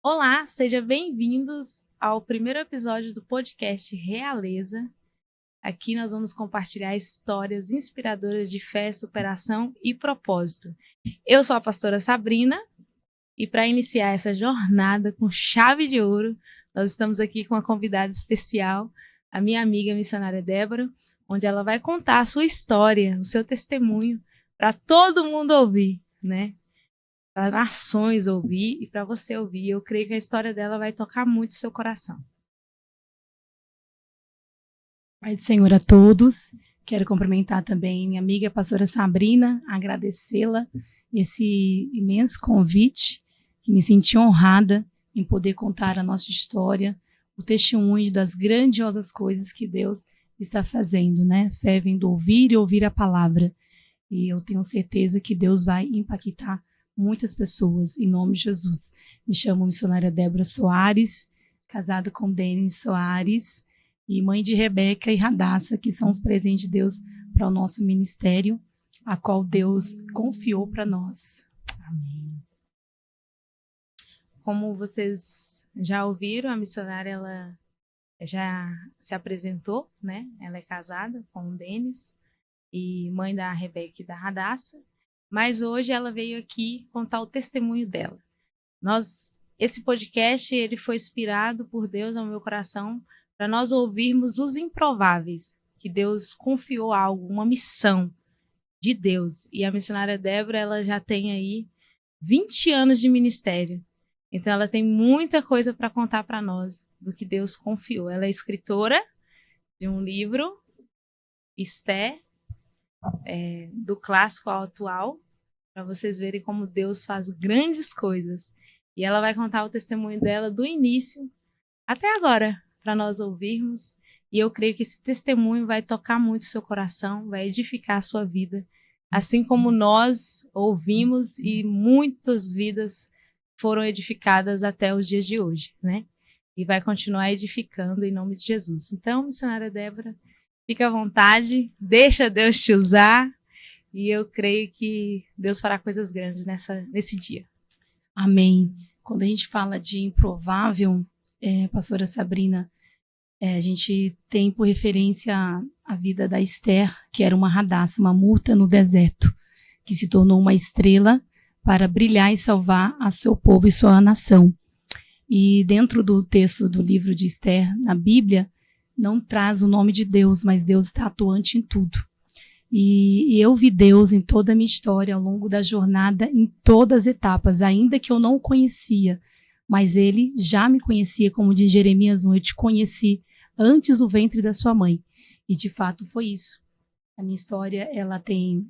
Olá, sejam bem-vindos ao primeiro episódio do podcast Realeza. Aqui nós vamos compartilhar histórias inspiradoras de fé, superação e propósito. Eu sou a pastora Sabrina e para iniciar essa jornada com chave de ouro, nós estamos aqui com uma convidada especial, a minha amiga missionária Débora, onde ela vai contar a sua história, o seu testemunho para todo mundo ouvir, né? Para nações ouvir e para você ouvir. Eu creio que a história dela vai tocar muito o seu coração. Pai do Senhor a todos. Quero cumprimentar também minha amiga pastora Sabrina, agradecê-la esse imenso convite, que me senti honrada em poder contar a nossa história, o testemunho das grandiosas coisas que Deus está fazendo, né? Fé vem do ouvir e ouvir a palavra. E eu tenho certeza que Deus vai impactar muitas pessoas, em nome de Jesus. Me chamo missionária Débora Soares, casada com Denis Soares, e mãe de Rebeca e Radassa, que são os presentes de Deus para o nosso ministério, a qual Deus confiou para nós. Amém. Como vocês já ouviram, a missionária ela já se apresentou, né? Ela é casada com o Denis e mãe da Rebeca e da Radassa, mas hoje ela veio aqui contar o testemunho dela. Esse podcast ele foi inspirado por Deus ao meu coração para nós ouvirmos os improváveis, que Deus confiou algo, uma missão de Deus. E a missionária Débora, ela já tem aí 20 anos de ministério. Então ela tem muita coisa para contar para nós do que Deus confiou. Ela é escritora de um livro, Esther, do clássico ao atual, para vocês verem como Deus faz grandes coisas. E ela vai contar o testemunho dela do início até agora, para nós ouvirmos. E eu creio que esse testemunho vai tocar muito o seu coração, vai edificar a sua vida, assim como nós ouvimos e muitas vidas foram edificadas até os dias de hoje, né? E vai continuar edificando em nome de Jesus. Então, missionária Débora, fica à vontade, deixa Deus te usar e eu creio que Deus fará coisas grandes nesse dia. Amém. Quando a gente fala de improvável, pastora Sabrina, a gente tem por referência a vida da Esther, que era uma Radassa, uma murta no deserto, que se tornou uma estrela para brilhar e salvar a seu povo e sua nação. E dentro do texto do livro de Esther, na Bíblia, não traz o nome de Deus, mas Deus está atuante em tudo. E eu vi Deus em toda a minha história, ao longo da jornada, em todas as etapas, ainda que eu não o conhecia, mas ele já me conhecia, como diz Jeremias 1, eu te conheci antes do ventre da sua mãe. E de fato foi isso. A minha história, ela tem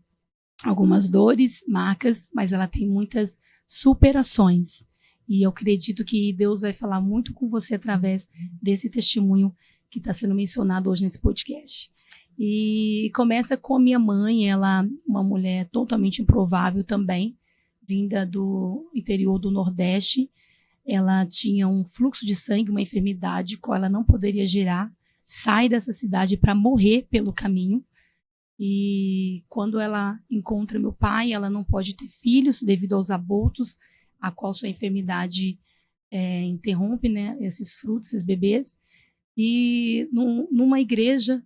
algumas dores, marcas, mas ela tem muitas superações. E eu acredito que Deus vai falar muito com você através desse testemunho que está sendo mencionado hoje nesse podcast. E começa com a minha mãe, ela uma mulher totalmente improvável também, vinda do interior do Nordeste. Ela tinha um fluxo de sangue, uma enfermidade, qual ela não poderia gerar, sai dessa cidade para morrer pelo caminho. E quando ela encontra meu pai, ela não pode ter filhos devido aos abortos, a qual sua enfermidade interrompe, né, esses frutos, esses bebês. E numa igreja,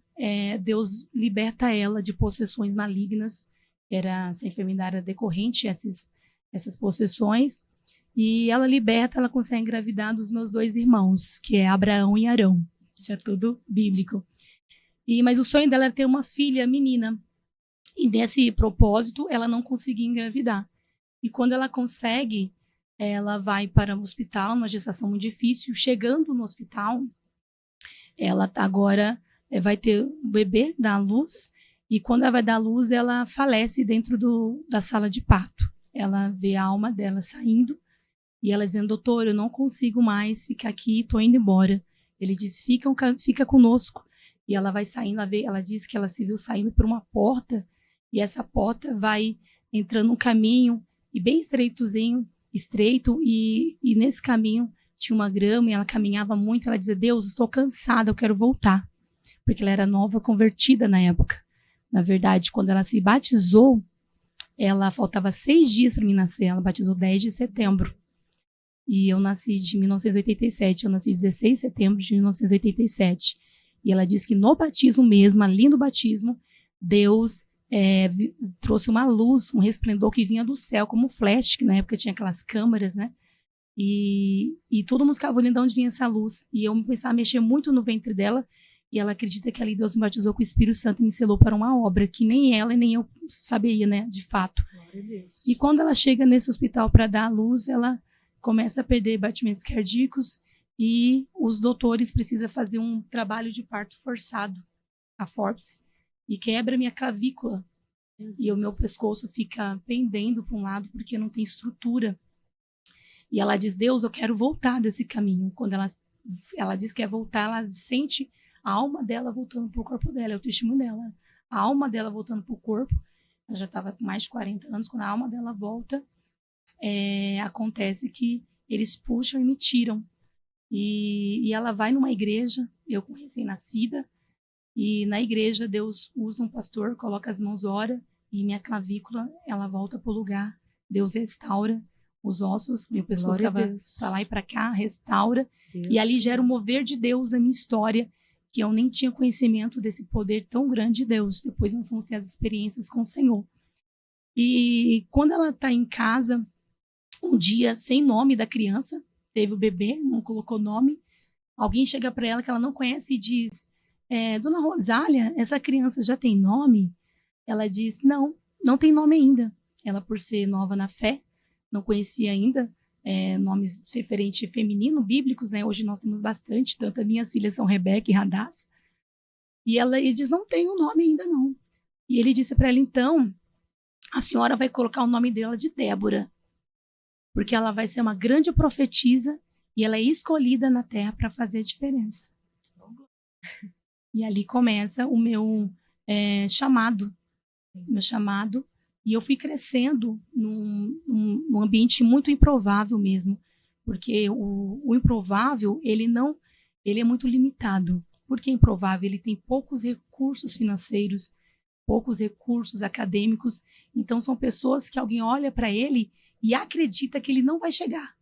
Deus liberta ela de possessões malignas. Essa enfermidade era decorrente, essas possessões. E ela liberta, ela consegue engravidar dos meus 2 irmãos, que é Abraão e Arão. Isso é tudo bíblico. Mas o sonho dela era ter uma filha, menina. E desse propósito, ela não conseguia engravidar. E quando ela consegue, ela vai para o hospital, uma gestação muito difícil. Chegando no hospital, ela agora vai ter um bebê, dar à luz. E quando ela vai dar à luz, ela falece dentro da sala de parto. Ela vê a alma dela saindo. E ela dizendo, doutor, eu não consigo mais ficar aqui, estou indo embora. Ele diz, fica conosco. E ela vai saindo, ela diz que ela se viu saindo por uma porta, e essa porta vai entrando num caminho, e bem estreito, e nesse caminho tinha uma grama, e ela caminhava muito, ela dizia, Deus, estou cansada, eu quero voltar. Porque ela era nova, convertida na época. Na verdade, quando ela se batizou, ela faltava 6 dias para mim nascer, ela batizou 10 de setembro. E eu nasci de 1987, eu nasci 16 de setembro de 1987. E ela diz que no batismo mesmo, ali no batismo, Deus trouxe uma luz, um resplendor que vinha do céu, como flash, que na época tinha aquelas câmeras, né? E todo mundo ficava olhando de onde vinha essa luz. E eu começava a mexer muito no ventre dela, e ela acredita que ali Deus me batizou com o Espírito Santo e me selou para uma obra que nem ela e nem eu sabia, né, de fato. Glória a Deus. E quando ela chega nesse hospital para dar à luz, ela começa a perder batimentos cardíacos e os doutores precisam fazer um trabalho de parto forçado, a fórceps, e quebra minha clavícula. E o meu pescoço fica pendendo para um lado porque não tem estrutura. E ela diz, Deus, eu quero voltar desse caminho. Quando ela diz que quer voltar, ela sente a alma dela voltando para o corpo dela, é o testemunho dela. A alma dela voltando para o corpo, ela já estava com mais de 40 anos, quando a alma dela volta, acontece que eles puxam e me tiram. E ela vai numa igreja, eu com recém-nascida, e na igreja Deus usa um pastor, coloca as mãos, ora, e minha clavícula, ela volta para o lugar. Deus restaura os ossos, meu pescoço estava para lá e para cá, restaura. Deus, e ali gera o mover de Deus na minha história, que eu nem tinha conhecimento desse poder tão grande de Deus. Depois nós vamos ter as experiências com o Senhor. E quando ela está em casa, um dia sem nome da criança, teve o bebê, não colocou nome, alguém chega para ela que ela não conhece e diz, Dona Rosália, essa criança já tem nome? Ela diz, não tem nome ainda. Ela, por ser nova na fé, não conhecia ainda nomes referentes feminino, bíblicos, né? Hoje nós temos bastante, tanto as minhas filhas são Rebeca e Radassa. E ele diz, não tem um nome ainda não. E ele disse para ela, então, a senhora vai colocar o nome dela de Débora, porque ela vai ser uma grande profetisa e ela é escolhida na terra para fazer a diferença. E ali começa o meu chamado, e eu fui crescendo num ambiente muito improvável mesmo, porque o improvável, ele é muito limitado. Por que improvável? Ele tem poucos recursos financeiros, poucos recursos acadêmicos, então são pessoas que alguém olha para ele e acredita que ele não vai chegar.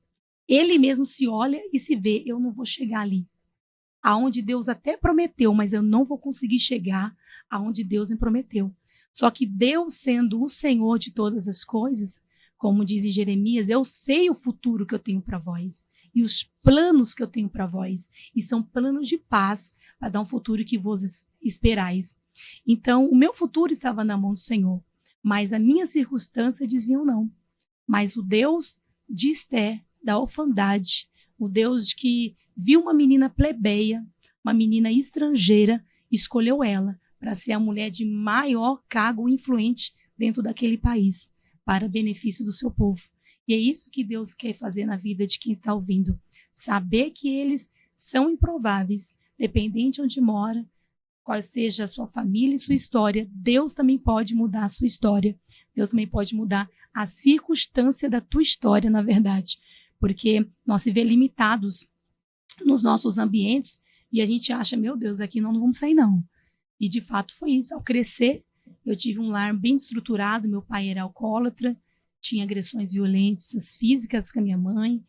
Ele mesmo se olha e se vê, eu não vou chegar ali. Aonde Deus até prometeu, mas eu não vou conseguir chegar aonde Deus me prometeu. Só que Deus, sendo o Senhor de todas as coisas, como diz em Jeremias, eu sei o futuro que eu tenho para vós e os planos que eu tenho para vós, e são planos de paz para dar um futuro que vos esperais. Então, o meu futuro estava na mão do Senhor, mas a minha circunstância diziam não. Mas o Deus de Esther, da orfandade, o Deus que viu uma menina plebeia, uma menina estrangeira, escolheu ela para ser a mulher de maior cargo influente dentro daquele país, para benefício do seu povo. E é isso que Deus quer fazer na vida de quem está ouvindo. Saber que eles são improváveis, dependente de onde mora, qual seja a sua família e sua história, Deus também pode mudar a sua história. Deus também pode mudar a circunstância da tua história, na verdade. Porque nós se vê limitados nos nossos ambientes e a gente acha, meu Deus, aqui não vamos sair não. E de fato foi isso. Ao crescer, eu tive um lar bem estruturado, meu pai era alcoólatra, tinha agressões violentas físicas com a minha mãe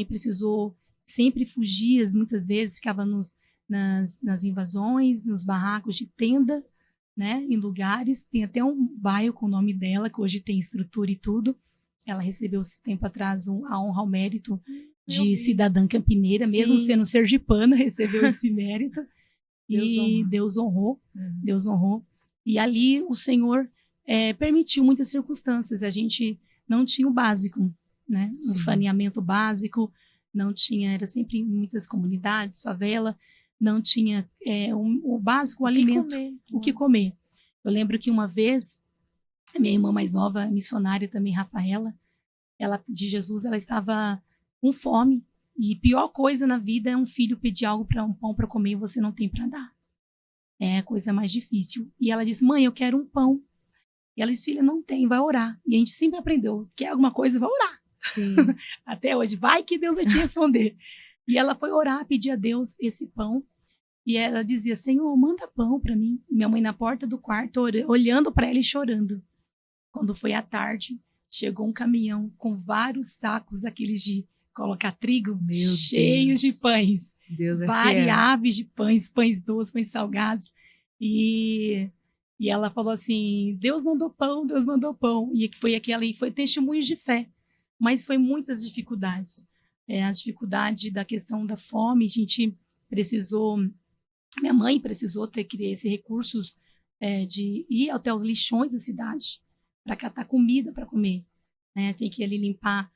precisou sempre fugir, muitas vezes ficava nas invasões, nos barracos de tenda, né, em lugares. Tem até um bairro com o nome dela, que hoje tem estrutura e tudo. Ela recebeu esse tempo atrás a honra ao mérito de cidadã campineira, sim, mesmo sendo sergipana, recebeu esse mérito. Deus honrou. Deus honrou. E ali o Senhor permitiu muitas circunstâncias. A gente não tinha o básico, né? Um saneamento básico, não tinha, era sempre em muitas comunidades, favela, não tinha o básico, o alimento, o que comer. Eu lembro que uma vez, a minha irmã mais nova, missionária também, Rafaela, ela de Jesus, ela estava com fome. E pior coisa na vida é um filho pedir algo para um pão para comer e você não tem para dar. É a coisa mais difícil. E ela disse, mãe, eu quero um pão. E ela disse, filha, não tem, vai orar. E a gente sempre aprendeu, quer alguma coisa, vai orar. Sim. Até hoje, vai que Deus vai te responder. E ela foi orar, pedir a Deus esse pão. E ela dizia, Senhor, manda pão para mim. E minha mãe na porta do quarto, olhando para ela e chorando. Quando foi à tarde, chegou um caminhão com vários sacos daqueles de colocar trigo, Meu cheios Deus. de pães. Deus é fiel. Variáveis de pães, pães doces, pães salgados. E ela falou assim, Deus mandou pão, Deus mandou pão. E foi testemunhos de fé, mas foi muitas dificuldades. A dificuldade da questão da fome, minha mãe precisou ter esses recursos de ir até os lixões da cidade para catar comida para comer. Né? Tem que ir ali limpar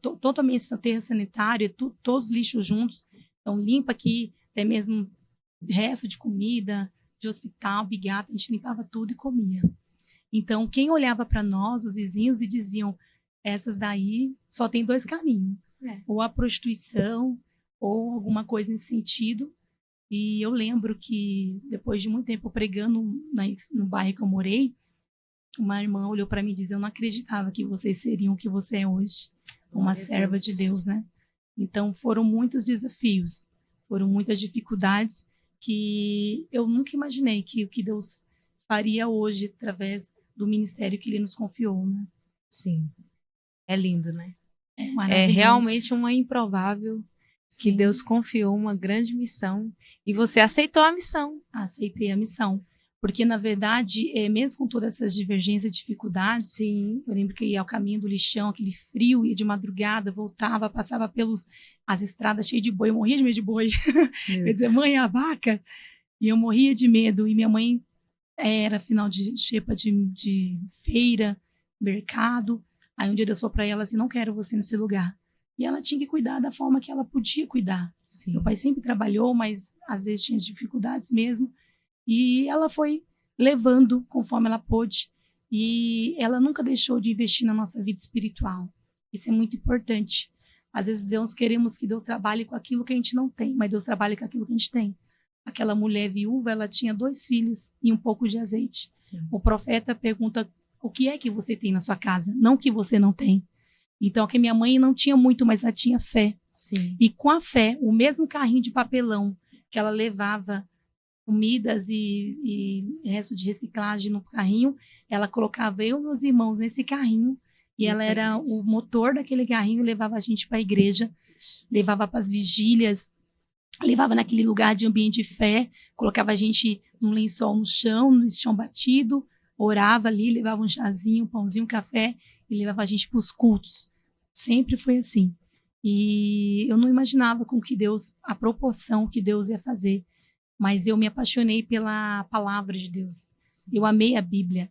totalmente aterro sanitário, todos os lixos juntos. Então, limpa aqui, até mesmo resto de comida, de hospital, bigata, a gente limpava tudo e comia. Então, quem olhava para nós, os vizinhos, e diziam, essas daí só tem 2 caminhos. Ou a prostituição, ou alguma coisa nesse sentido. E eu lembro que, depois de muito tempo pregando no bairro que eu morei, uma irmã olhou para mim e disse, eu não acreditava que vocês seriam o que você é hoje. Uma serva de Deus, né? Então, foram muitos desafios, foram muitas dificuldades que eu nunca imaginei que o que Deus faria hoje através do ministério que Ele nos confiou, né? Sim. É lindo, né? É maravilhoso. É realmente uma improvável que Sim. Deus confiou uma grande missão e você aceitou a missão. Aceitei a missão. Porque, na verdade, mesmo com todas essas divergências e dificuldades, Sim. Eu lembro que ia ao caminho do lixão, aquele frio, ia de madrugada, voltava, passava as estradas cheias de boi, eu morria de medo de boi. Eu dizia, mãe, a vaca? E eu morria de medo. E minha mãe era final de xepa de feira, mercado. Aí um dia eu sou para ela assim, não quero você nesse lugar. E ela tinha que cuidar da forma que ela podia cuidar. Sim. Meu pai sempre trabalhou, mas às vezes tinha dificuldades mesmo. E ela foi levando conforme ela pôde. E ela nunca deixou de investir na nossa vida espiritual. Isso é muito importante. Às vezes nós queremos que Deus trabalhe com aquilo que a gente não tem, mas Deus trabalha com aquilo que a gente tem. Aquela mulher viúva, ela tinha 2 filhos e um pouco de azeite. Sim. O profeta pergunta, o que é que você tem na sua casa? Não o que você não tem. Então, que minha mãe não tinha muito, mas ela tinha fé. Sim. E com a fé, o mesmo carrinho de papelão que ela levava comidas e resto de reciclagem no carrinho, ela colocava eu e meus irmãos nesse carrinho e ela era o motor daquele carrinho, levava a gente para a igreja, levava para as vigílias, levava naquele lugar de ambiente de fé, colocava a gente num lençol no chão batido, orava ali, levava um chazinho, um pãozinho, um café e levava a gente para os cultos. Sempre foi assim. E eu não imaginava a proporção que Deus ia fazer. Mas eu me apaixonei pela palavra de Deus. Eu amei a Bíblia.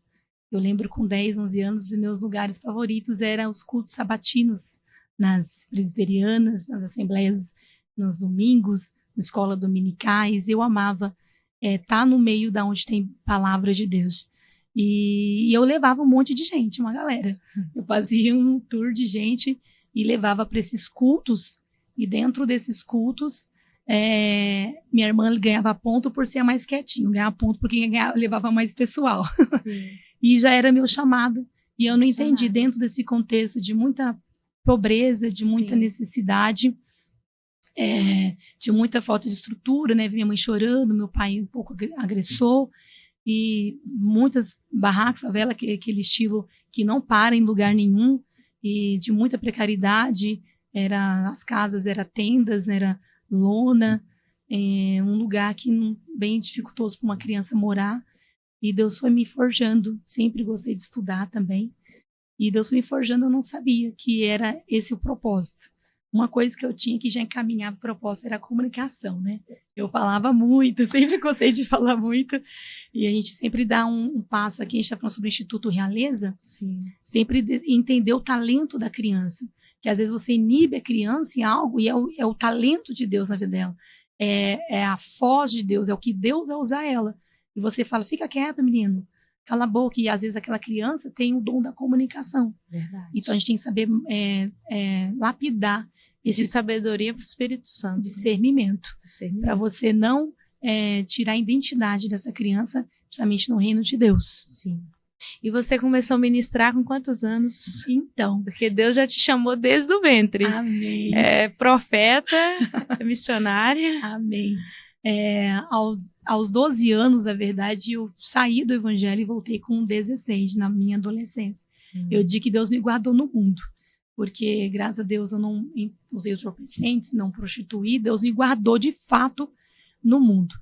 Eu lembro com 10, 11 anos, os meus lugares favoritos eram os cultos sabatinos, nas presbiterianas, nas assembleias, nos domingos, na escola dominicais. Eu amava estar no meio da onde tem palavra de Deus. E eu levava um monte de gente, uma galera. Eu fazia um tour de gente e levava para esses cultos. E dentro desses cultos, minha irmã ganhava ponto por ser mais quietinho, ganhava ponto porque levava mais pessoal. E já era meu chamado. E eu não entendi, dentro desse contexto de muita pobreza, de muita necessidade, de muita falta de estrutura, né? Minha mãe chorando, meu pai um pouco agressor, e muitas barracas, favela, aquele estilo que não para em lugar nenhum, e de muita precariedade. As casas eram tendas, era lona, um lugar bem dificultoso para uma criança morar. E Deus foi me forjando. Sempre gostei de estudar também. E Deus foi me forjando, eu não sabia que era esse o propósito. Uma coisa que eu tinha que já encaminhava o propósito era a comunicação, né? Eu falava muito, sempre gostei de falar muito. E a gente sempre dá um passo aqui, a gente está falando sobre o Instituto Realeza. Sim. Sempre entender o talento da criança. Que às vezes você inibe a criança em algo e é o talento de Deus na vida dela. É a voz de Deus, é o que Deus vai usar ela. E você fala, fica quieta, menino, cala a boca. E às vezes aquela criança tem o dom da comunicação. Verdade. Então a gente tem que saber lapidar esse de sabedoria para o Espírito Santo. Discernimento. Para você não tirar a identidade dessa criança, principalmente no reino de Deus. Sim. E você começou a ministrar com quantos anos? Então. Porque Deus já te chamou desde o ventre. Amém. Profeta, missionária. Amém. Aos 12 anos, na verdade, eu saí do evangelho e voltei com 16, na minha adolescência. Eu digo que Deus me guardou no mundo. porque graças a Deus eu não usei entorpecentes, não prostituí, Deus me guardou de fato no mundo.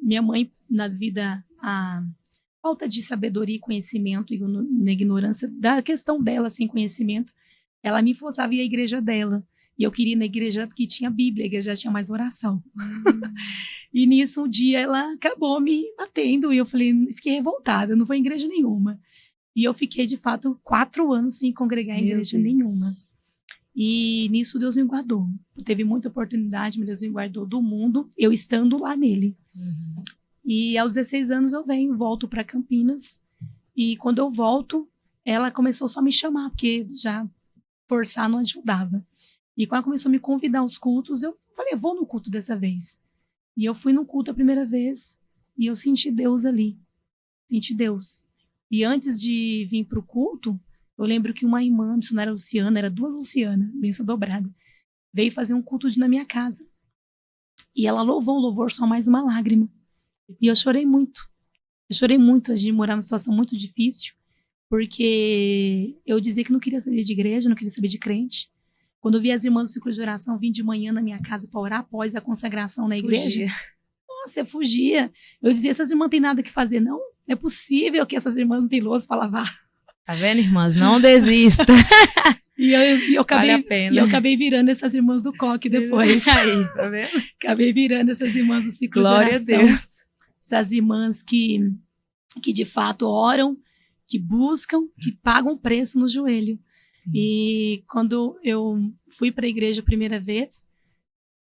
Minha mãe, na vida, a falta de sabedoria e conhecimento, e na ignorância da questão dela, sem conhecimento, ela me forçava a ir à igreja dela. E eu queria ir na igreja que tinha Bíblia, a igreja já tinha mais oração. E nisso, um dia, ela acabou me batendo, e eu fiquei revoltada, eu não vou em igreja nenhuma. E eu fiquei, de fato, 4 anos sem congregar em igreja nenhuma. E nisso Deus me guardou. Teve muita oportunidade, mas Deus me guardou do mundo, eu estando lá nele. E aos 16 anos eu volto para Campinas. E quando eu volto, ela começou só a me chamar, porque já forçar não ajudava. E quando ela começou a me convidar aos cultos, eu falei, eu vou no culto dessa vez. E eu fui no culto a primeira vez, e eu senti Deus ali. Senti Deus. E antes de vir para o culto, eu lembro que uma irmã, missionária Luciana, era 2 Luciana, bênção dobrada, veio fazer um culto na minha casa. E ela louvou o louvor Só Mais Uma Lágrima. E eu chorei muito. Eu chorei muito antes de morar numa situação muito difícil, porque eu dizia que não queria saber de igreja, não queria saber de crente. Quando eu vi as irmãs do ciclo de oração vir de manhã na minha casa para orar após a consagração na igreja, nossa, eu fugia. Eu dizia, essas irmãs não têm nada que fazer, não? É possível que essas irmãs não têm louça para lavar. Tá vendo, irmãs? Não desista. E eu acabei, vale a pena. E eu acabei virando essas irmãs do coque depois. Aí, tá vendo? Acabei virando essas irmãs do ciclo Glória de oração. a Deus. Essas irmãs que de fato oram, que buscam, que pagam preço no joelho. Sim. E quando eu fui para a igreja a primeira vez,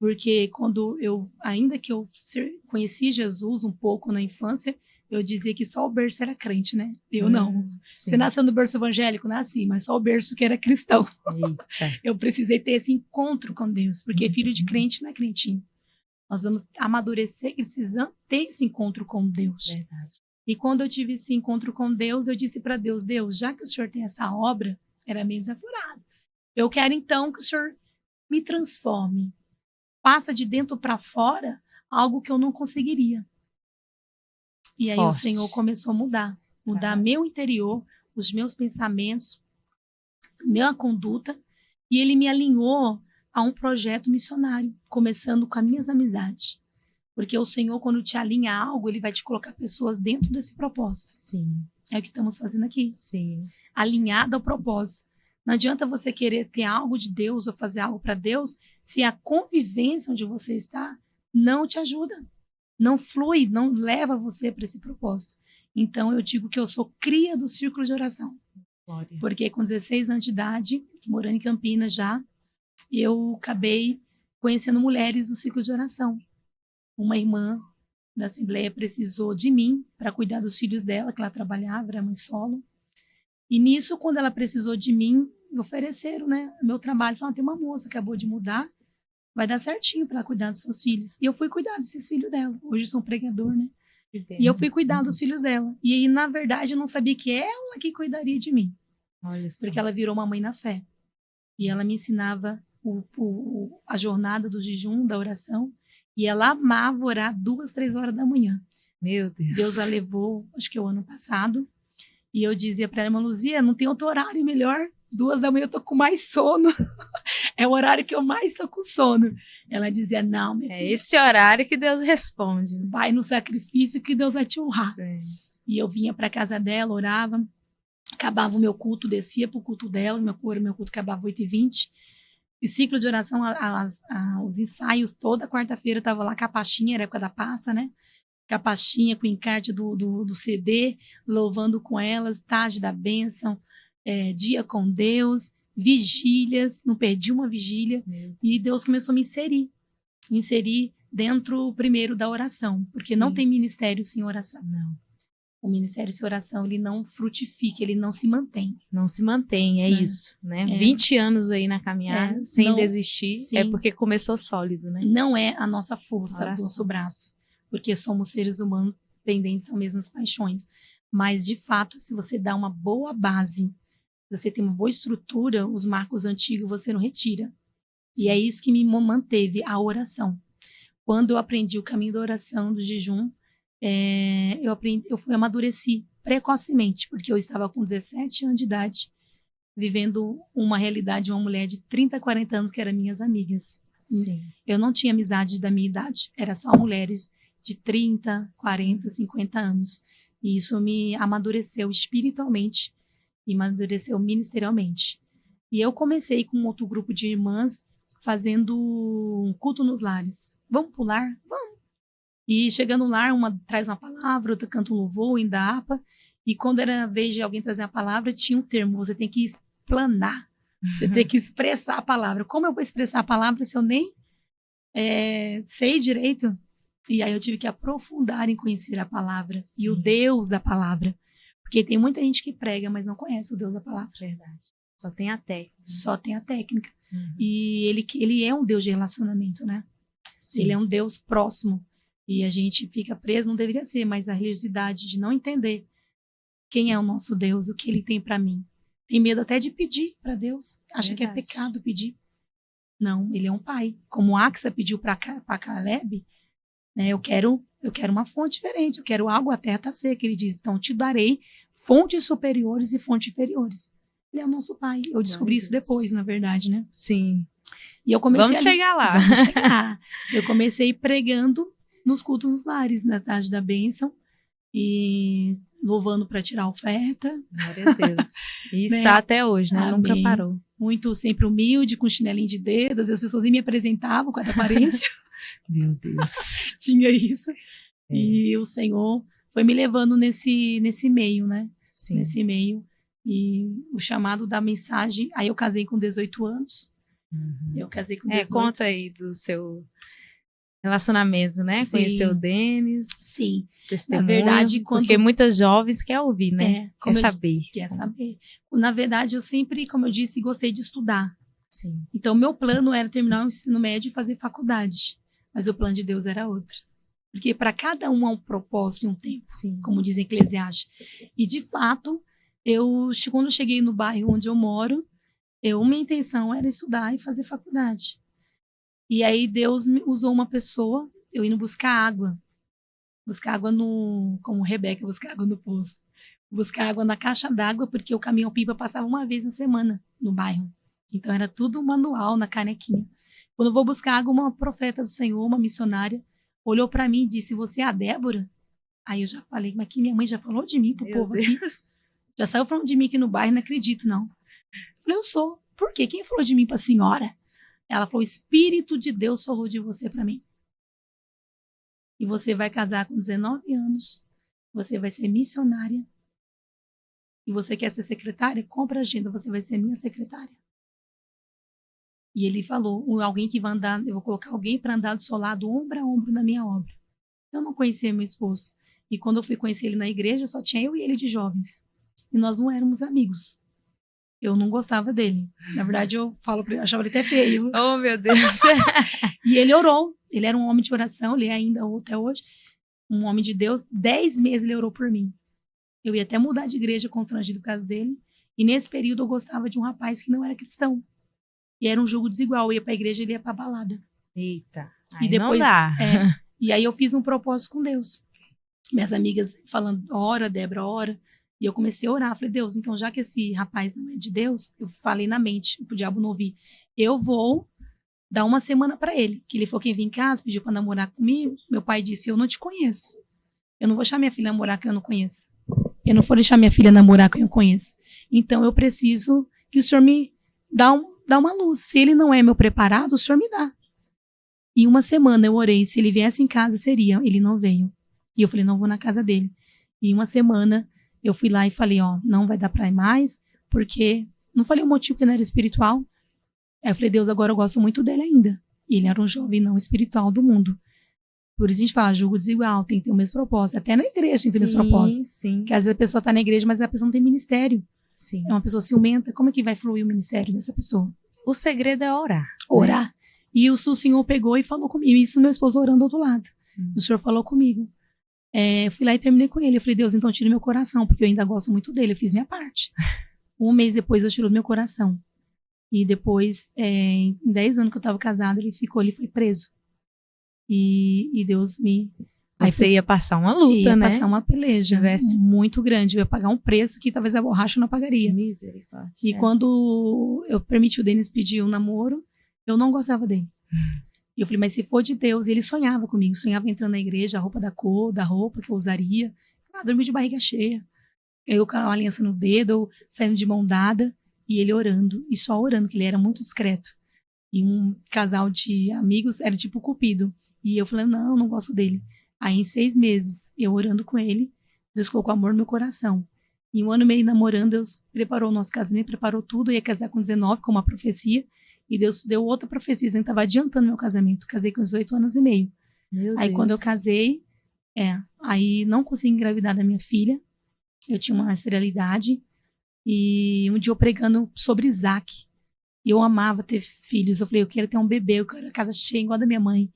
porque ainda que eu conheci Jesus um pouco na infância, eu dizia que só o berço era crente, né? Eu não. Sim. Você nasceu no berço evangélico? Nasci, mas só o berço que era cristão. Eita. Eu precisei ter esse encontro com Deus, porque filho de crente não é crentinho. Nós vamos amadurecer, precisamos ter esse encontro com Deus. Verdade. E quando eu tive esse encontro com Deus, eu disse para Deus, já que o Senhor tem essa obra, era meio desaforado. Eu quero então que o Senhor me transforme. Faça de dentro para fora algo que eu não conseguiria. E aí Forte. O Senhor começou a mudar meu interior, os meus pensamentos, minha conduta, e Ele me alinhou a um projeto missionário, começando com as minhas amizades. Porque o Senhor, quando te alinha a algo, Ele vai te colocar pessoas dentro desse propósito. Sim. É o que estamos fazendo aqui. Sim. Alinhado ao propósito. Não adianta você querer ter algo de Deus ou fazer algo para Deus se a convivência onde você está não te ajuda. Não flui, não leva você para esse propósito. Então, eu digo que eu sou cria do círculo de oração. Glória. Porque com 16 anos de idade, morando em Campinas já, eu acabei conhecendo mulheres do círculo de oração. Uma irmã da Assembleia precisou de mim para cuidar dos filhos dela, que ela trabalhava, era mãe solo. E nisso, quando ela precisou de mim, me ofereceram, né, meu trabalho. Falaram, tem uma moça que acabou de mudar, vai dar certinho para ela cuidar dos seus filhos. E eu fui cuidar desses filhos dela. Hoje sou pregador, né? E eu fui cuidar dos filhos dela. E aí, na verdade, eu não sabia que ela que cuidaria de mim. Olha só. Porque ela virou uma mãe na fé. E ela me ensinava a jornada do jejum, da oração. E ela amava orar 2, 3 horas da manhã. Meu Deus. Deus a levou, acho que o ano passado. E eu dizia para ela, irmã Luzia, não tem outro horário melhor. 2 da manhã eu tô com mais sono. É o horário que eu mais tô com sono. Ela dizia, não, minha filha. É esse horário que Deus responde. Vai no sacrifício que Deus vai te honrar. É. E eu vinha para casa dela, orava. Acabava o meu culto, descia pro culto dela. Meu culto acabava 8h20. E ciclo de oração, os ensaios, toda quarta-feira eu tava lá com a pastinha, era a época da pasta, né? Com a pastinha, com o encarte do CD, louvando com elas, tarde da bênção, dia com Deus, vigílias, não perdi uma vigília. E Deus começou a me inserir dentro, primeiro, da oração, porque Sim. não tem ministério sem oração. Não. O ministério sem oração, ele não frutifica, ele não se mantém. Não se mantém, isso, né? 20 anos aí na caminhada, sem desistir, sim. É porque começou sólido, né? Não é a nossa força, o Oração. nosso braço, porque somos seres humanos pendentes às mesmas paixões. Mas, de fato, se você dá uma boa base, você tem uma boa estrutura, os marcos antigos você não retira. Sim. E é isso que me manteve, a oração. Quando eu aprendi o caminho da oração, do jejum, eu amadureci precocemente, porque eu estava com 17 anos de idade. vivendo uma realidade de uma mulher de 30, 40 anos que eram minhas amigas. Sim. Eu não tinha amizade da minha idade, era só mulheres de 30, 40, 50 anos. E isso me amadureceu espiritualmente e amadureceu ministerialmente. E eu comecei com um outro grupo de irmãs fazendo um culto nos lares. Vamos pular? Vamos. E chegando no lar, uma traz uma palavra, outra canta um louvor, indapa. E quando era a vez de alguém trazer a palavra, tinha um termo, você tem que explanar. Você tem que expressar a palavra. Como eu vou expressar a palavra se eu nem sei direito? E aí eu tive que aprofundar em conhecer a palavra. Sim. E o Deus da palavra. Porque tem muita gente que prega, mas não conhece o Deus da palavra. Verdade. Só tem a técnica. Só tem a técnica. E ele é um Deus de relacionamento, né? Sim. Ele é um Deus próximo. E a gente fica preso, não deveria ser, mas a religiosidade de não entender quem é o nosso Deus, o que ele tem para mim. Tem medo até de pedir para Deus. Acha que é pecado pedir. Não, ele é um pai. Como Axa pediu para Caleb, né, eu quero uma fonte diferente, eu quero água até a terra seca. Ele diz, então te darei fontes superiores e fontes inferiores. Ele é o nosso pai. Eu descobri isso depois, na verdade, né? Sim. E eu comecei Vamos chegar lá. Vamos chegar. Eu comecei pregando nos cultos dos lares, na tarde da bênção, e louvando para tirar a oferta. Glória a Deus. E está até hoje, né? Amém. Nunca parou. Muito sempre humilde, com chinelinho de dedo. Às vezes as pessoas nem me apresentavam com essa aparência. Meu Deus. Tinha isso. E o Senhor foi me levando nesse meio, né? Sim. Nesse meio. E o chamado da mensagem. Aí eu casei com 18 anos. Eu casei com 18. Conta aí do seu relacionamento, né? Sim. Conheceu o Denis. Sim. Testemunho, na verdade, porque muitas jovens querem ouvir, né? Quer saber. Quer saber. Na verdade, eu sempre, como eu disse, gostei de estudar. Sim. Então, meu plano era terminar o ensino médio e fazer faculdade. Mas o plano de Deus era outro. Porque para cada um há um propósito e um tempo, sim, como dizem Eclesiastes. E, de fato, quando eu cheguei no bairro onde eu moro, minha intenção era estudar e fazer faculdade. E aí Deus me usou uma pessoa, eu indo buscar água como Rebeca, buscar água no poço. Buscar água na caixa d'água, porque o caminhão-pipa passava uma vez na semana no bairro. Então era tudo manual, na canequinha. Quando eu vou buscar água, uma profeta do Senhor, uma missionária, olhou para mim e disse, você é a Débora? Aí eu já falei, mas que minha mãe já falou de mim pro povo aqui. Já saiu falando de mim aqui no bairro, não acredito não. Eu falei, eu sou. Por quê? Quem falou de mim pra senhora? Ela falou, o Espírito de Deus falou de você para mim. E você vai casar com 19 anos, você vai ser missionária, e você quer ser secretária? Compra a agenda, você vai ser minha secretária. E ele falou, alguém que vai andar, eu vou colocar alguém para andar do seu lado, ombro a ombro na minha obra. Eu não conhecia meu esposo. E quando eu fui conhecer ele na igreja, só tinha eu e ele de jovens. E nós não éramos amigos. Eu não gostava dele. Na verdade, eu achava ele até feio. Oh, meu Deus. E ele orou. Ele era um homem de oração, ele é ainda até hoje, um homem de Deus. 10 meses ele orou por mim. Eu ia até mudar de igreja constrangido por causa dele. E nesse período eu gostava de um rapaz que não era cristão. E era um jogo desigual. Eu ia pra igreja, ele ia pra balada. Eita, aí e depois, não dá. E aí eu fiz um propósito com Deus. Minhas amigas falando, ora, Débora, ora. E eu comecei a orar. Falei, Deus, então já que esse rapaz não é de Deus, eu falei na mente, pro diabo não ouvir, eu vou dar uma semana para ele. Que ele falou que ia vir em casa, pediu para namorar comigo. Meu pai disse, eu não te conheço. Eu não vou deixar minha filha namorar quem eu não conheço. Eu não vou deixar minha filha namorar quem eu conheço. Então eu preciso que o senhor me dá uma luz. Se ele não é meu preparado, o senhor me dá. E uma semana eu orei, se ele viesse em casa seria. Ele não veio. E eu falei, não vou na casa dele. E uma semana eu fui lá e falei, não vai dar pra ir mais, porque não falei o motivo que não era espiritual. Aí eu falei, Deus, agora eu gosto muito dele ainda. E ele era um jovem não espiritual do mundo. Por isso a gente fala, julgo desigual, tem que ter o mesmo propósito. Até na igreja tem que ter o mesmo propósito. Sim. Porque às vezes a pessoa tá na igreja, mas a pessoa não tem ministério. Sim. É uma pessoa ciumenta. Como é que vai fluir o ministério dessa pessoa? O segredo é orar. Orar. Né? E o Senhor pegou e falou comigo. E isso meu esposo orando do outro lado. O Senhor falou comigo. Eu fui lá e terminei com ele. Eu falei, Deus, então tira meu coração, porque eu ainda gosto muito dele. Eu fiz minha parte. Um mês depois eu tirou do meu coração. E depois, em 10 anos que eu estava casada, ele foi preso. E Deus me Você ia passar uma luta, ia né? passar uma peleja tivesse... muito grande. Eu ia pagar um preço que talvez a borracha não pagaria. Misericórdia. E quando eu permiti o Denis pedir um namoro, eu não gostava dele. E eu falei, mas se for de Deus, e ele sonhava comigo, sonhava entrando na igreja, a roupa da cor, da roupa que eu usaria. Dormia de barriga cheia. Eu com a aliança no dedo, eu saindo de mão dada, e ele orando, e só orando, que ele era muito discreto. E um casal de amigos era tipo Cupido. E eu falei, não gosto dele. Aí em 6 meses, eu orando com ele, Deus colocou amor no meu coração. E 1 ano e meio namorando, Deus preparou o nosso casamento, preparou tudo, eu ia casar com 19, com uma profecia, e Deus deu outra profecia, eu estava adiantando meu casamento, casei com 18 anos e meio. Aí quando eu casei, aí não consegui engravidar da minha filha, eu tinha uma esterilidade, e um dia eu pregando sobre Isaac, e eu amava ter filhos, eu falei, eu quero ter um bebê, eu quero a casa cheia igual a da minha mãe,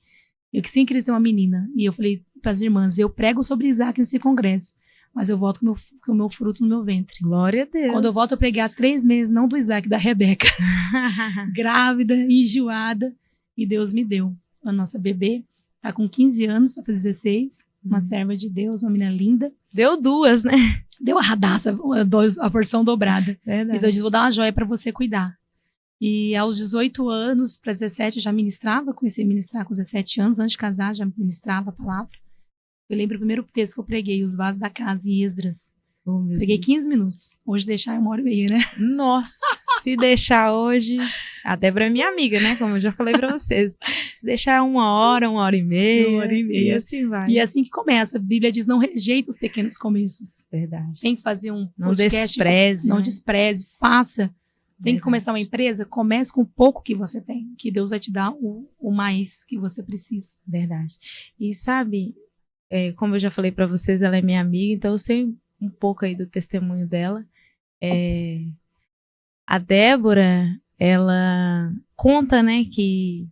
eu que sempre queria ter uma menina, e eu falei para as irmãs, eu prego sobre Isaac nesse congresso, mas eu volto com o meu fruto no meu ventre. Glória a Deus. Quando eu volto a pregar 3 meses, não do Isaac, da Rebeca, grávida, enjoada, e Deus me deu. A nossa bebê tá com 15 anos, vai fazer 16, uma serva de Deus, uma menina linda. Deu 2, né? Deu a Radassa, a porção dobrada. Verdade. E Deus disse, vou dar uma joia para você cuidar. E aos 18 anos, para 17, já ministrava, comecei a ministrar com 17 anos, antes de casar, já ministrava a palavra. Eu lembro o primeiro texto que eu preguei, os vasos da casa em Esdras. Preguei 15 minutos. Hoje deixar é 1h30, né? Nossa, se deixar hoje... A Débora é minha amiga, né? Como eu já falei pra vocês. Se deixar 1 hora, 1h30. 1h30. E assim vai. E é assim que começa. A Bíblia diz, não rejeita os pequenos começos. Verdade. Tem que fazer um não podcast. Despreze, não né? despreze, faça. Tem Verdade. Que começar uma empresa, comece com o pouco que você tem. Que Deus vai te dar o mais que você precisa. Verdade. E sabe, como eu já falei pra vocês, ela é minha amiga, então eu sei um pouco aí do testemunho dela. A Débora, ela conta, né, que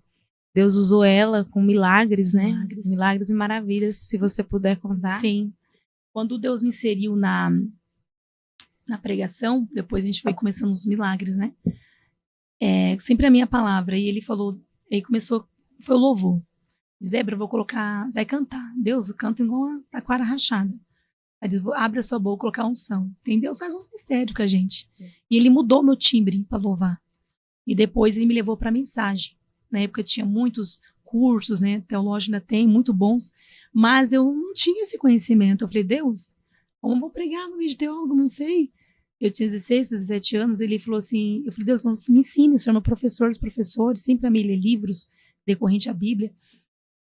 Deus usou ela com milagres, né? Milagres e maravilhas, se você puder contar. Sim. Quando Deus me inseriu na pregação, depois a gente foi começando os milagres, né? Sempre a minha palavra. E ele falou, aí começou, foi o louvor. Débora, eu vou colocar, vai cantar. Deus canta igual uma taquara rachada. Aí diz, abre a sua boca, colocar unção. Tem Deus faz uns mistérios com a gente. Sim. E ele mudou meu timbre para louvar. E depois ele me levou para a mensagem. Na época tinha muitos cursos, né? Teológico ainda tem, muito bons. Mas eu não tinha esse conhecimento. Eu falei, Deus, como eu vou pregar no meio de teólogo? Não sei. Eu tinha 16, 17 anos. Ele falou assim, eu falei, Deus, não me ensine, o senhor é meu professor dos professores, sempre a me ler livros decorrente à Bíblia.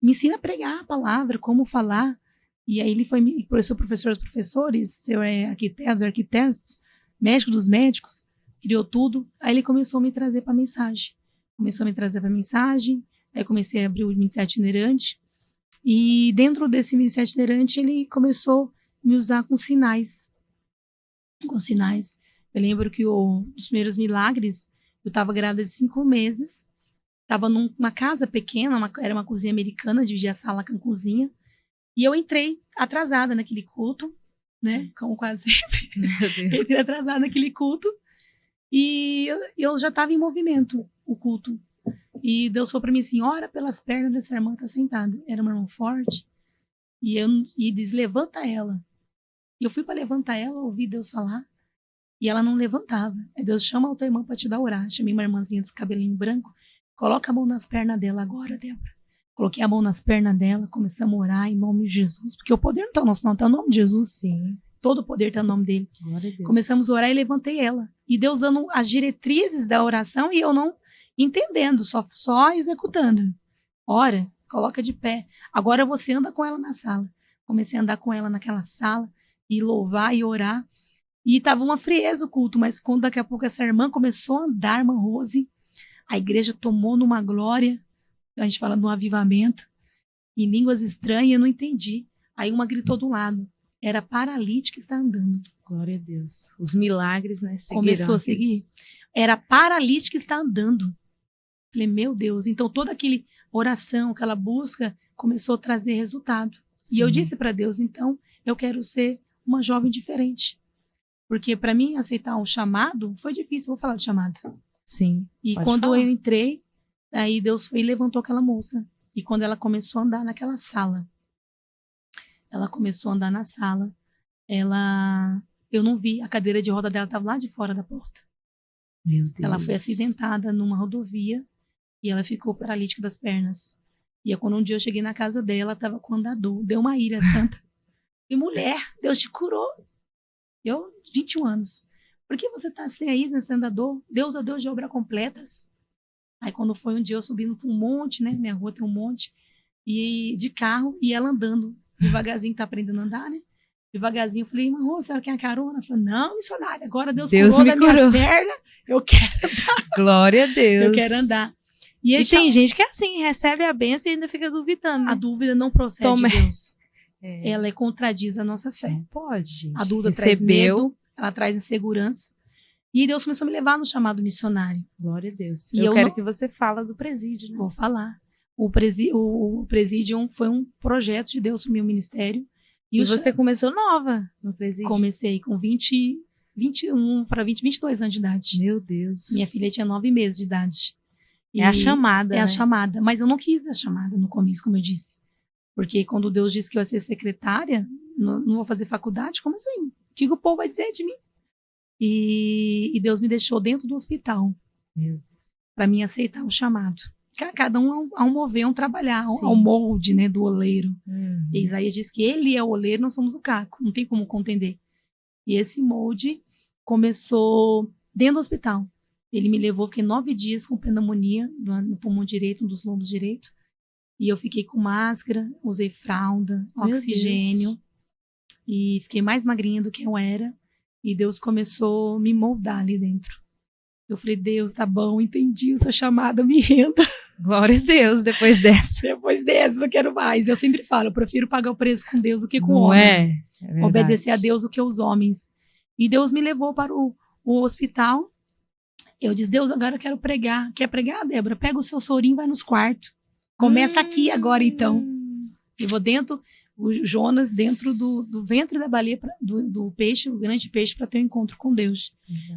Me ensina a pregar a palavra, como falar. E aí ele foi professor dos professores, senhor é arquitetos, médico dos médicos, criou tudo. Aí ele começou a me trazer para a mensagem. Aí comecei a abrir o Ministério Itinerante. E dentro desse Ministério Itinerante, ele começou a me usar com sinais. Eu lembro que os primeiros milagres, eu estava grávida de 5 meses, estava numa casa pequena, era uma cozinha americana, dividia a sala com a cozinha. E eu entrei atrasada naquele culto, né? Como quase sempre. Meu Deus. Entrei atrasada naquele culto. E eu já estava em movimento, o culto. E Deus falou para mim assim, ora pelas pernas dessa irmã que está sentada. Era uma irmã forte. E diz, levanta ela. E eu fui para levantar ela, ouvi Deus falar. E ela não levantava. Aí Deus chama a tua irmã para te dar orar. Chamei uma irmãzinha dos cabelinhos brancos. Coloca a mão nas pernas dela agora, Débora. Coloquei a mão nas pernas dela, começamos a orar em nome de Jesus. Porque o poder não está no nosso nome, está no nome de Jesus. Sim. Todo o poder está no nome dele. Glória a Deus. Começamos a orar e levantei ela. E Deus dando as diretrizes da oração e eu não entendendo, só executando. Ora, coloca de pé. Agora você anda com ela na sala. Comecei a andar com ela naquela sala e louvar e orar. E estava uma frieza o culto, mas quando daqui a pouco essa irmã começou a andar, irmã Rose, a igreja tomou numa glória. A gente fala de um avivamento, em línguas estranhas, eu não entendi. Aí uma gritou do lado, era paralítica que está andando. Glória a Deus. Os milagres, né? Começou a seguir. Era paralítica que está andando. Falei, meu Deus. Então toda aquela oração, aquela busca, começou a trazer resultado. Sim. E eu disse para Deus, então, eu quero ser uma jovem diferente. Porque para mim aceitar um chamado, foi difícil, vou falar de chamado. Sim. E quando eu entrei, aí Deus foi e levantou aquela moça. E quando ela começou a andar naquela sala, ela começou a andar na sala. Eu não vi, a cadeira de roda dela estava lá de fora da porta. Meu Deus. Ela foi acidentada numa rodovia e ela ficou paralítica das pernas. E quando um dia eu cheguei na casa dela, ela estava com andador. Deu uma ira santa. E mulher, Deus te curou. Eu, 21 anos. Por que você está sem aí nesse andador? Deus é Deus de obras completas. Aí quando foi um dia eu subindo para um monte, né? Minha rua tem um monte. E de carro, e ela andando devagarzinho, tá aprendendo a andar, né? Devagarzinho, eu falei, irmã, a senhora quer a carona? Ela falou, não, missionária, agora Deus curou das minhas pernas, eu quero andar. Glória a Deus. Eu quero andar. E tem gente que é assim, recebe a bênção e ainda fica duvidando. Né? A dúvida não procede de Deus. Ela contradiz a nossa fé. Não pode, gente. A dúvida traz medo, ela traz insegurança. E Deus começou a me levar no chamado missionário. Glória a Deus. E eu quero que você fale do presídio. Né? Vou falar. O presídio foi um projeto de Deus para o meu ministério. E você começou nova no presídio? Comecei com 21 para 22 anos de idade. Meu Deus. Minha filha tinha 9 meses de idade. É a chamada, a chamada. Mas eu não quis a chamada no começo, como eu disse. Porque quando Deus disse que eu ia ser secretária, não vou fazer faculdade, como assim? O que o povo vai dizer de mim? E Deus me deixou dentro do hospital. Para mim aceitar o chamado. Cada um ao mover, um trabalhar, ao molde, né, do oleiro. E Isaías diz que ele é o oleiro, nós somos o caco. Não tem como contender. E esse molde começou dentro do hospital. Ele me levou, fiquei 9 dias com pneumonia no pulmão direito, um dos lombos direito. E eu fiquei com máscara, usei fralda, oxigênio. E fiquei mais magrinha do que eu era. E Deus começou a me moldar ali dentro. Eu falei, Deus, tá bom, entendi o seu chamado, me renda. Glória a Deus, depois dessa. Depois dessa, não quero mais. Eu sempre falo, eu prefiro pagar o preço com Deus do que com o homem. É obedecer a Deus do que os homens. E Deus me levou para o hospital. Eu disse, Deus, agora eu quero pregar. Quer pregar, Débora? Pega o seu sorinho e vai nos quartos. Começa aqui agora, então. Eu vou dentro, o Jonas, dentro do ventre da baleia, do peixe, o grande peixe, para ter um encontro com Deus.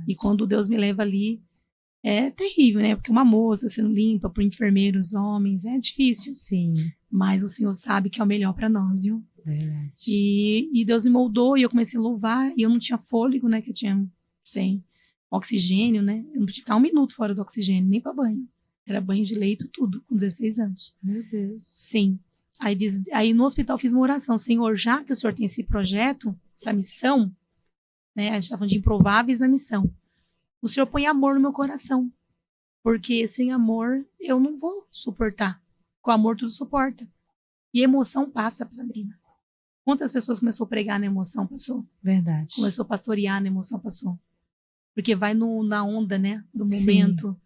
E quando Deus me leva ali, é terrível, né? Porque uma moça sendo limpa por enfermeiros, homens, é difícil. Sim. Mas o Senhor sabe que é o melhor para nós, viu? Verdade. E Deus me moldou e eu comecei a louvar. E eu não tinha fôlego, né? Que eu tinha sem oxigênio, né? Eu não podia ficar 1 minuto fora do oxigênio, nem para banho. Era banho de leito, tudo, com 16 anos. Meu Deus. Sim. Aí no hospital fiz uma oração. Senhor, já que o Senhor tem esse projeto, essa missão, né? A gente está falando de improváveis na missão. O Senhor põe amor no meu coração. Porque sem amor eu não vou suportar. Com amor tudo suporta. E emoção passa, Sabrina. Quantas pessoas começou a pregar na emoção, passou? Verdade. Começou a pastorear na emoção, passou. Porque vai na onda, né? Do momento. Sim.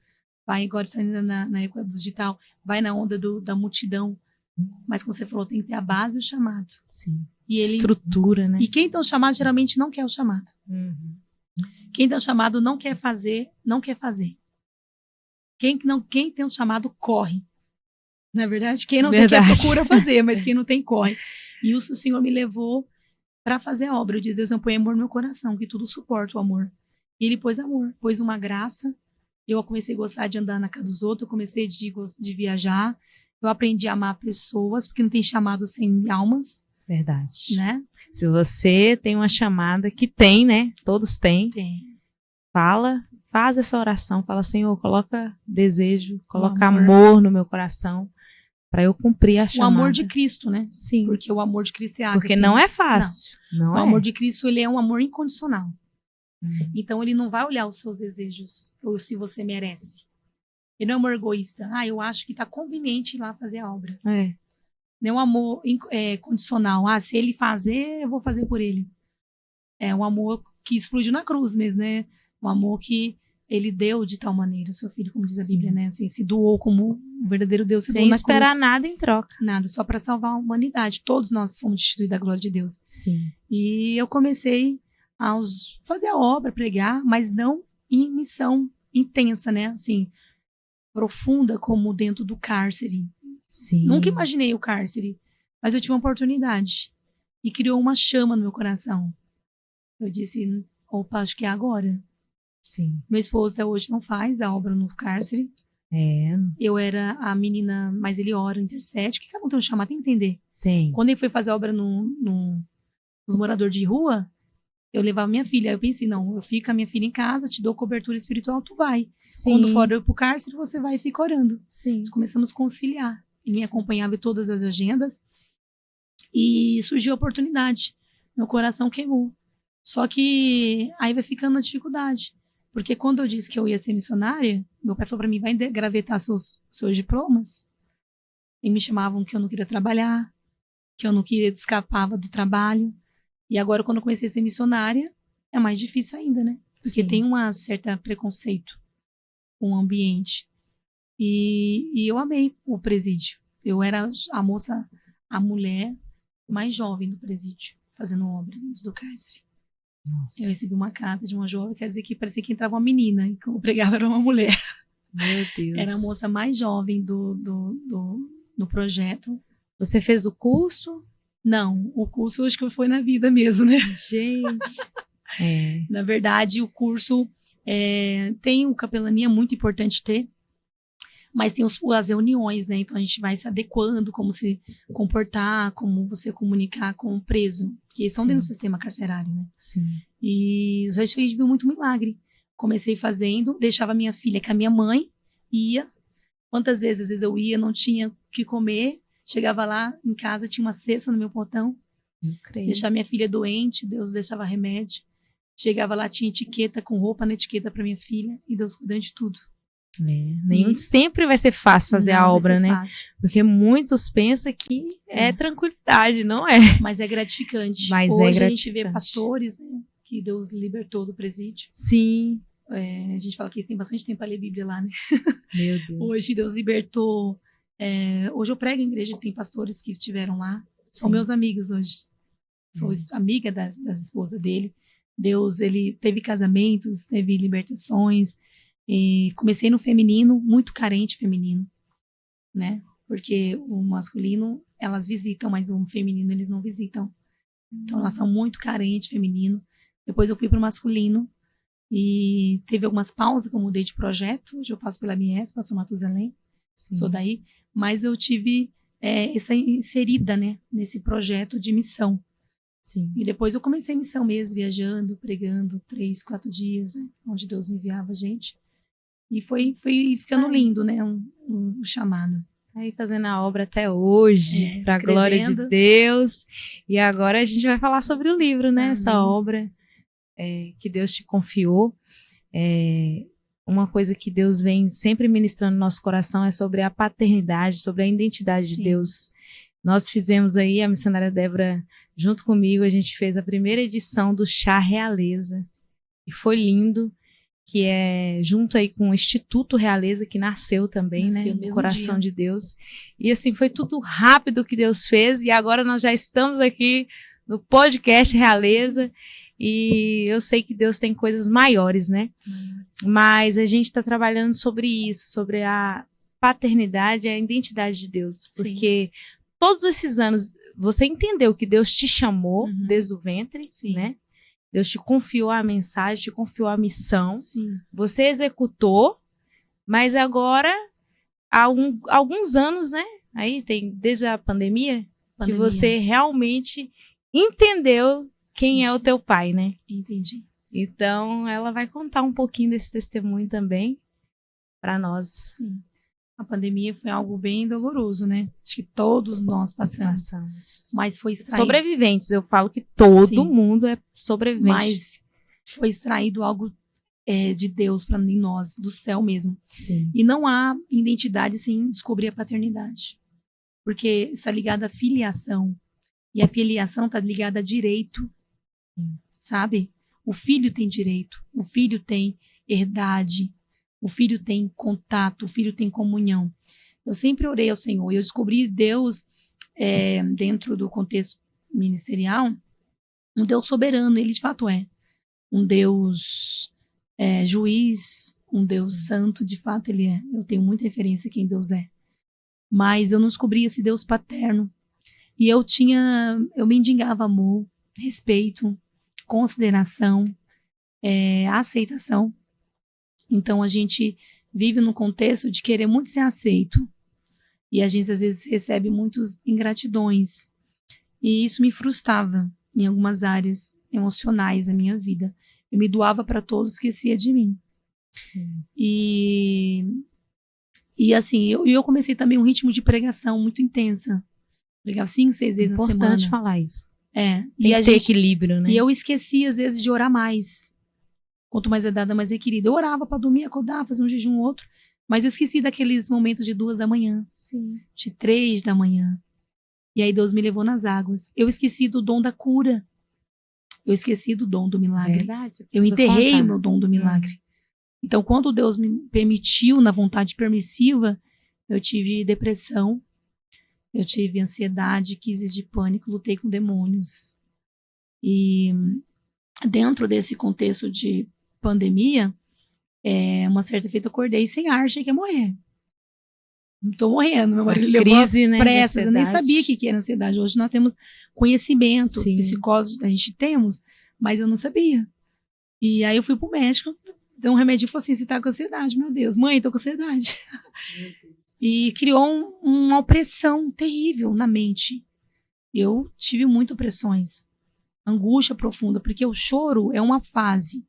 Vai agora na época do digital. Vai na onda da multidão. Mas como você falou, tem que ter a base e o chamado. Sim. Estrutura, né? E quem tem o chamado geralmente não quer o chamado. Quem tem o chamado não quer fazer. Quem tem o chamado corre. Não é verdade? Quem não tem quer procura fazer, mas quem não tem corre. E o Senhor me levou para fazer a obra. Eu disse, Deus, eu ponho amor no meu coração, que tudo suporta o amor. E Ele pôs amor, pôs uma graça. Eu comecei a gostar de andar na casa dos outros, eu comecei de viajar. Eu aprendi a amar pessoas, porque não tem chamado sem almas. Verdade. Né? Se você tem uma chamada, que tem, né? Todos têm. Tem. Faz essa oração. Fala, Senhor, coloca desejo, coloca amor no meu coração, para eu cumprir a chamada. O amor de Cristo, né? Sim. Porque o amor de Cristo é ágape. Porque não é fácil. Não o amor de Cristo, ele é um amor incondicional. Então, ele não vai olhar os seus desejos, ou se você merece. Ele não é um amor egoísta. Eu acho que está conveniente ir lá fazer a obra. Não é um amor condicional. Se ele fazer, eu vou fazer por ele. É um amor que explodiu na cruz mesmo, né? Um amor que ele deu de tal maneira, seu filho, como diz a Bíblia, né? Assim, se doou como o verdadeiro Deus se doou na cruz. Sem esperar nada em troca. Nada, só para salvar a humanidade. Todos nós fomos destituídos da glória de Deus. Sim. E eu comecei a fazer a obra, pregar, mas não em missão intensa, né? Assim, profunda como dentro do cárcere. Sim. Nunca imaginei o cárcere, mas eu tive uma oportunidade. E criou uma chama no meu coração. Eu disse, opa, acho que é agora. Sim. Meu esposo até hoje não faz a obra no cárcere. Eu era a menina, mas ele ora, intercede, que cada um tem um chamado, tem que entender. Tem. Quando ele foi fazer a obra nos moradores de rua, eu levava minha filha. Aí eu pensei, não, eu fico com a minha filha em casa, te dou cobertura espiritual, tu vai. Sim. Quando for eu pro cárcere, você vai e fica orando. Sim. Nós começamos a conciliar. Ele me Sim. acompanhava em todas as agendas. E surgiu a oportunidade. Meu coração queimou. Só que aí vai ficando a dificuldade. Porque quando eu disse que eu ia ser missionária, meu pai falou pra mim, vai gravetar seus diplomas. E me chamavam que eu não queria trabalhar, que eu não queria, escapava do trabalho. E agora, quando eu comecei a ser missionária, é mais difícil ainda, né? Porque Sim. tem um certo preconceito com o ambiente. E eu amei o presídio. Eu era a mulher mais jovem do presídio, fazendo obra dentro do cárcere. Nossa. Eu recebi uma carta de uma jovem, quer dizer que parecia que entrava uma menina, e quando eu pregava era uma mulher. Meu Deus. Era a moça mais jovem do projeto. Você fez o curso? Não, o curso eu acho que foi na vida mesmo, né? Gente. Na verdade, o curso tem o capelania, muito importante ter, mas tem as reuniões, né? Então a gente vai se adequando, como se comportar, como você comunicar com o preso, que estão dentro do sistema carcerário, né? Sim. E a gente viu muito milagre. Comecei fazendo, deixava minha filha com a minha mãe, ia. Quantas vezes? Às vezes eu ia, não tinha o que comer, chegava lá em casa, tinha uma cesta no meu portão. Eu creio. Deixava minha filha doente, Deus deixava remédio. Chegava lá, tinha etiqueta com roupa na etiqueta para minha filha, e Deus cuidando de tudo. Nem sempre vai ser fácil fazer a obra, né? Fácil. Porque muitos pensam que é tranquilidade, não é? Mas é gratificante. Mas hoje é a gente vê pastores, né, que Deus libertou do presídio. Sim. A gente fala que eles têm bastante tempo para ler Bíblia lá, né? Meu Deus. Hoje Deus libertou. Hoje eu prego em igreja, tem pastores que estiveram lá. São Sim. meus amigos hoje. Sou amiga das esposas dele. Deus, ele teve casamentos, teve libertações. E comecei no feminino, muito carente feminino, né? Porque o masculino, elas visitam, mas o feminino eles não visitam. Então elas são muito carentes feminino. Depois eu fui para o masculino e teve algumas pausas que eu mudei de projeto. Hoje eu faço pela MS, Pastor Matusalém, sou daí. Mas eu tive essa inserida, né, nesse projeto de missão. Sim. E depois eu comecei missão mesmo, viajando, pregando 3, 4 dias, né, onde Deus enviava a gente. E foi ficando lindo, né? Um chamado. Aí fazendo a obra até hoje, para a glória de Deus. E agora a gente vai falar sobre o livro, né? Essa obra que Deus te confiou. Uma coisa que Deus vem sempre ministrando no nosso coração é sobre a paternidade, sobre a identidade de Deus. Nós fizemos aí, a missionária Débora, junto comigo, a gente fez a primeira edição do Chá Realeza. E foi lindo. Que é junto aí com o Instituto Realeza, que nasceu também, né? No coração de Deus. E assim, foi tudo rápido que Deus fez, e agora nós já estamos aqui no podcast Realeza, e eu sei que Deus tem coisas maiores, né? Mas a gente está trabalhando sobre isso, sobre a paternidade e a identidade de Deus. Porque todos esses anos, você entendeu que Deus te chamou desde o ventre, né? Deus te confiou a mensagem, te confiou a missão. Sim. Você executou, mas agora, há alguns anos, né? Aí tem, desde a pandemia, que você realmente entendeu quem é o teu pai, né? Entendi. Então, ela vai contar um pouquinho desse testemunho também para nós. Sim. A pandemia foi algo bem doloroso, né? Acho que todos nós passamos. Mas foi extraído... Sobreviventes, eu falo que todo mundo é sobrevivente. Mas foi extraído algo de Deus para nós, do céu mesmo. Sim. E não há identidade sem descobrir a paternidade. Porque está ligada à filiação. E a filiação está ligada a direito. Sabe? O filho tem direito. O filho tem herdade. O filho tem contato, o filho tem comunhão. Eu sempre orei ao Senhor e eu descobri Deus, dentro do contexto ministerial, um Deus soberano, ele de fato é. Um Deus juiz, um Deus santo, de fato ele é. Eu tenho muita referência a quem Deus é. Mas eu não descobri esse Deus paterno. E eu mendigava amor, respeito, consideração, aceitação. Então, a gente vive num contexto de querer muito ser aceito. E a gente às vezes recebe muitas ingratidões. E isso me frustrava em algumas áreas emocionais da minha vida. Eu me doava para todos, esquecia de mim. Sim. E assim, eu comecei também um ritmo de pregação muito intensa. Pregava 5, 6 vezes na semana. Importante falar isso. É. Tem que ter equilíbrio, né? E eu esqueci, às vezes, de orar mais. Quanto mais é dada, mais é querida. Eu orava para dormir, acordar, fazer um jejum outro. Mas eu esqueci daqueles momentos de 2 da manhã. Sim. De 3 da manhã. E aí Deus me levou nas águas. Eu esqueci do dom da cura. Eu esqueci do dom do milagre. Verdade, você Eu precisa enterrei contar. o meu dom do milagre. Então, quando Deus me permitiu, na vontade permissiva, eu tive depressão, eu tive ansiedade, crises de pânico, lutei com demônios. E dentro desse contexto de pandemia, uma certa feita eu acordei sem ar, achei que ia morrer. Tô morrendo, meu marido levou crise, né, pressas, eu nem sabia o que era ansiedade. Hoje nós temos conhecimento, Sim. psicólogos a gente temos, mas eu não sabia. E aí eu fui pro médico, deu um remédio e falou assim, você tá com ansiedade, meu Deus. Mãe, tô com ansiedade. E criou uma opressão terrível na mente. Eu tive muitas opressões, angústia profunda, porque o choro é uma fase,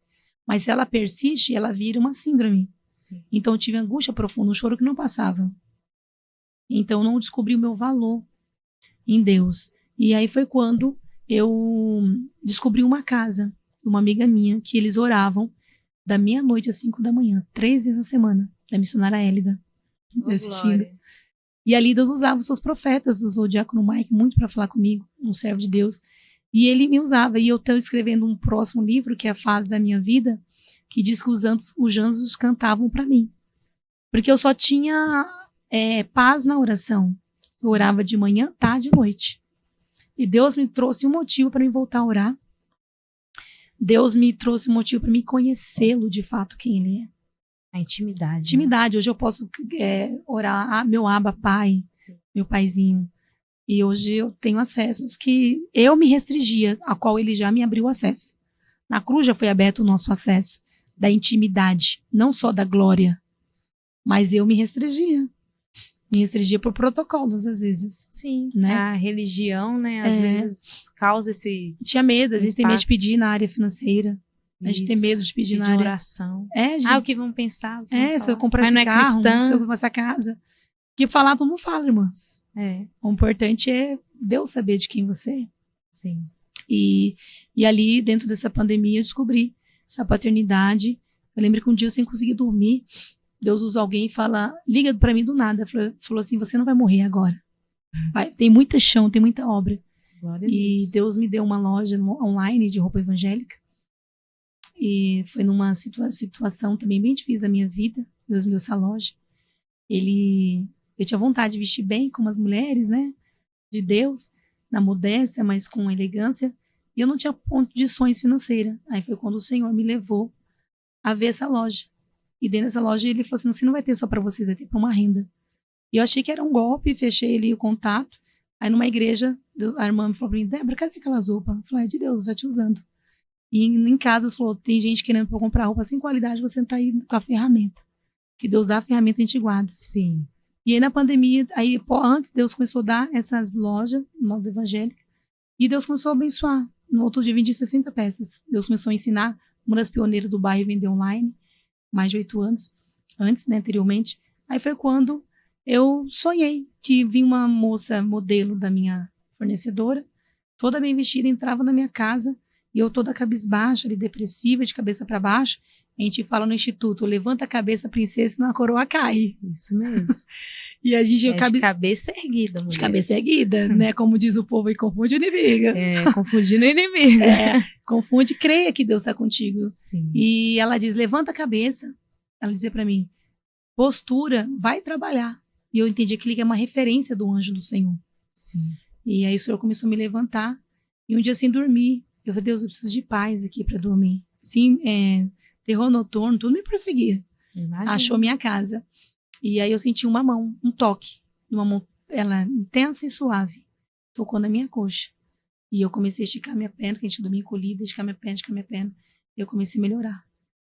mas se ela persiste, ela vira uma síndrome. Sim. Então eu tive angústia profunda, um choro que não passava. Então eu não descobri o meu valor em Deus. E aí foi quando eu descobri uma casa, uma amiga minha, que eles oravam da meia-noite às 5 da manhã, 3 vezes na semana, da missionária Hélida, assistindo. E ali Deus usava os seus profetas, usou o diácono Mike muito para falar comigo, um servo de Deus. E ele me usava. E eu estou escrevendo um próximo livro, que é a fase da minha vida, que diz que os anjos cantavam para mim. Porque eu só tinha paz na oração. Eu orava de manhã, tarde e noite. E Deus me trouxe um motivo para me voltar a orar. Deus me trouxe um motivo para me conhecê-lo de fato, quem ele é. A intimidade. Intimidade. Hoje eu posso orar, meu Abba Pai, Sim. meu paizinho. E hoje eu tenho acessos que eu me restringia, a qual ele já me abriu acesso. Na cruz já foi aberto o nosso acesso da intimidade, não só da glória. Mas eu me restringia. Me restringia por protocolos, às vezes. Sim, né? A religião, né, às vezes causa esse... Tinha medo, às vezes tem medo de pedir na área financeira. A gente tem Isso, medo de pedir na área... oração. O que vão pensar? Se eu comprar esse carro, se eu comprar essa casa. Porque falar, todo mundo fala, irmãs. O importante é Deus saber de quem você é. Sim. E ali, dentro dessa pandemia, eu descobri essa paternidade. Eu lembro que um dia eu sem conseguir dormir, Deus usa alguém e fala, liga pra mim do nada. Falou assim, você não vai morrer agora. Tem muita chão, tem muita obra. Glória a E Deus me deu uma loja online de roupa evangélica. E foi numa situação também bem difícil da minha vida. Deus me deu essa loja. Eu tinha vontade de vestir bem como as mulheres, né? De Deus, na modéstia, mas com elegância. E eu não tinha condições financeiras. Aí foi quando o Senhor me levou a ver essa loja. E dentro dessa loja ele falou assim, você não vai ter só para você, vai ter para uma renda. E eu achei que era um golpe, fechei ali o contato. Aí numa igreja, a irmã me falou para mim, Débora, cadê aquelas roupas? Eu falei, de Deus, eu já te usando. E em casa, ela falou, tem gente querendo para comprar roupa sem qualidade, você não tá aí com a ferramenta. Que Deus dá a ferramenta e a gente guarda. Sim. E aí na pandemia, antes Deus começou a dar essas lojas, moda evangélica, e Deus começou a abençoar. No outro dia vendi 60 peças. Deus começou a ensinar, uma das pioneiras do bairro vender online, mais de 8 anos, antes, né, anteriormente. Aí foi quando eu sonhei que vinha uma moça modelo da minha fornecedora, toda bem vestida, entrava na minha casa, e eu toda cabisbaixa, ali, depressiva, de cabeça para baixo. A gente fala no instituto, levanta a cabeça, princesa, senão a coroa cai. Isso mesmo. E a gente... de cabeça erguida, mulheres. De cabeça erguida, né? Como diz o povo, e confunde o inimigo. Confundindo o inimigo. Confunde, creia que Deus está contigo. Sim. E ela diz, levanta a cabeça. Ela dizia para mim, postura, vai trabalhar. E eu entendi que ele é uma referência do anjo do Senhor. Sim. E aí o Senhor começou a me levantar. E um dia sem dormir, eu falei, Deus, eu preciso de paz aqui para dormir. Sim, terror noturno, tudo me perseguia. Imagina. Achou minha casa. E aí eu senti uma mão, um toque. Uma mão, ela intensa e suave. Tocou na minha coxa. E eu comecei a esticar minha perna, que a gente dormia encolhida, esticar minha perna. E eu comecei a melhorar.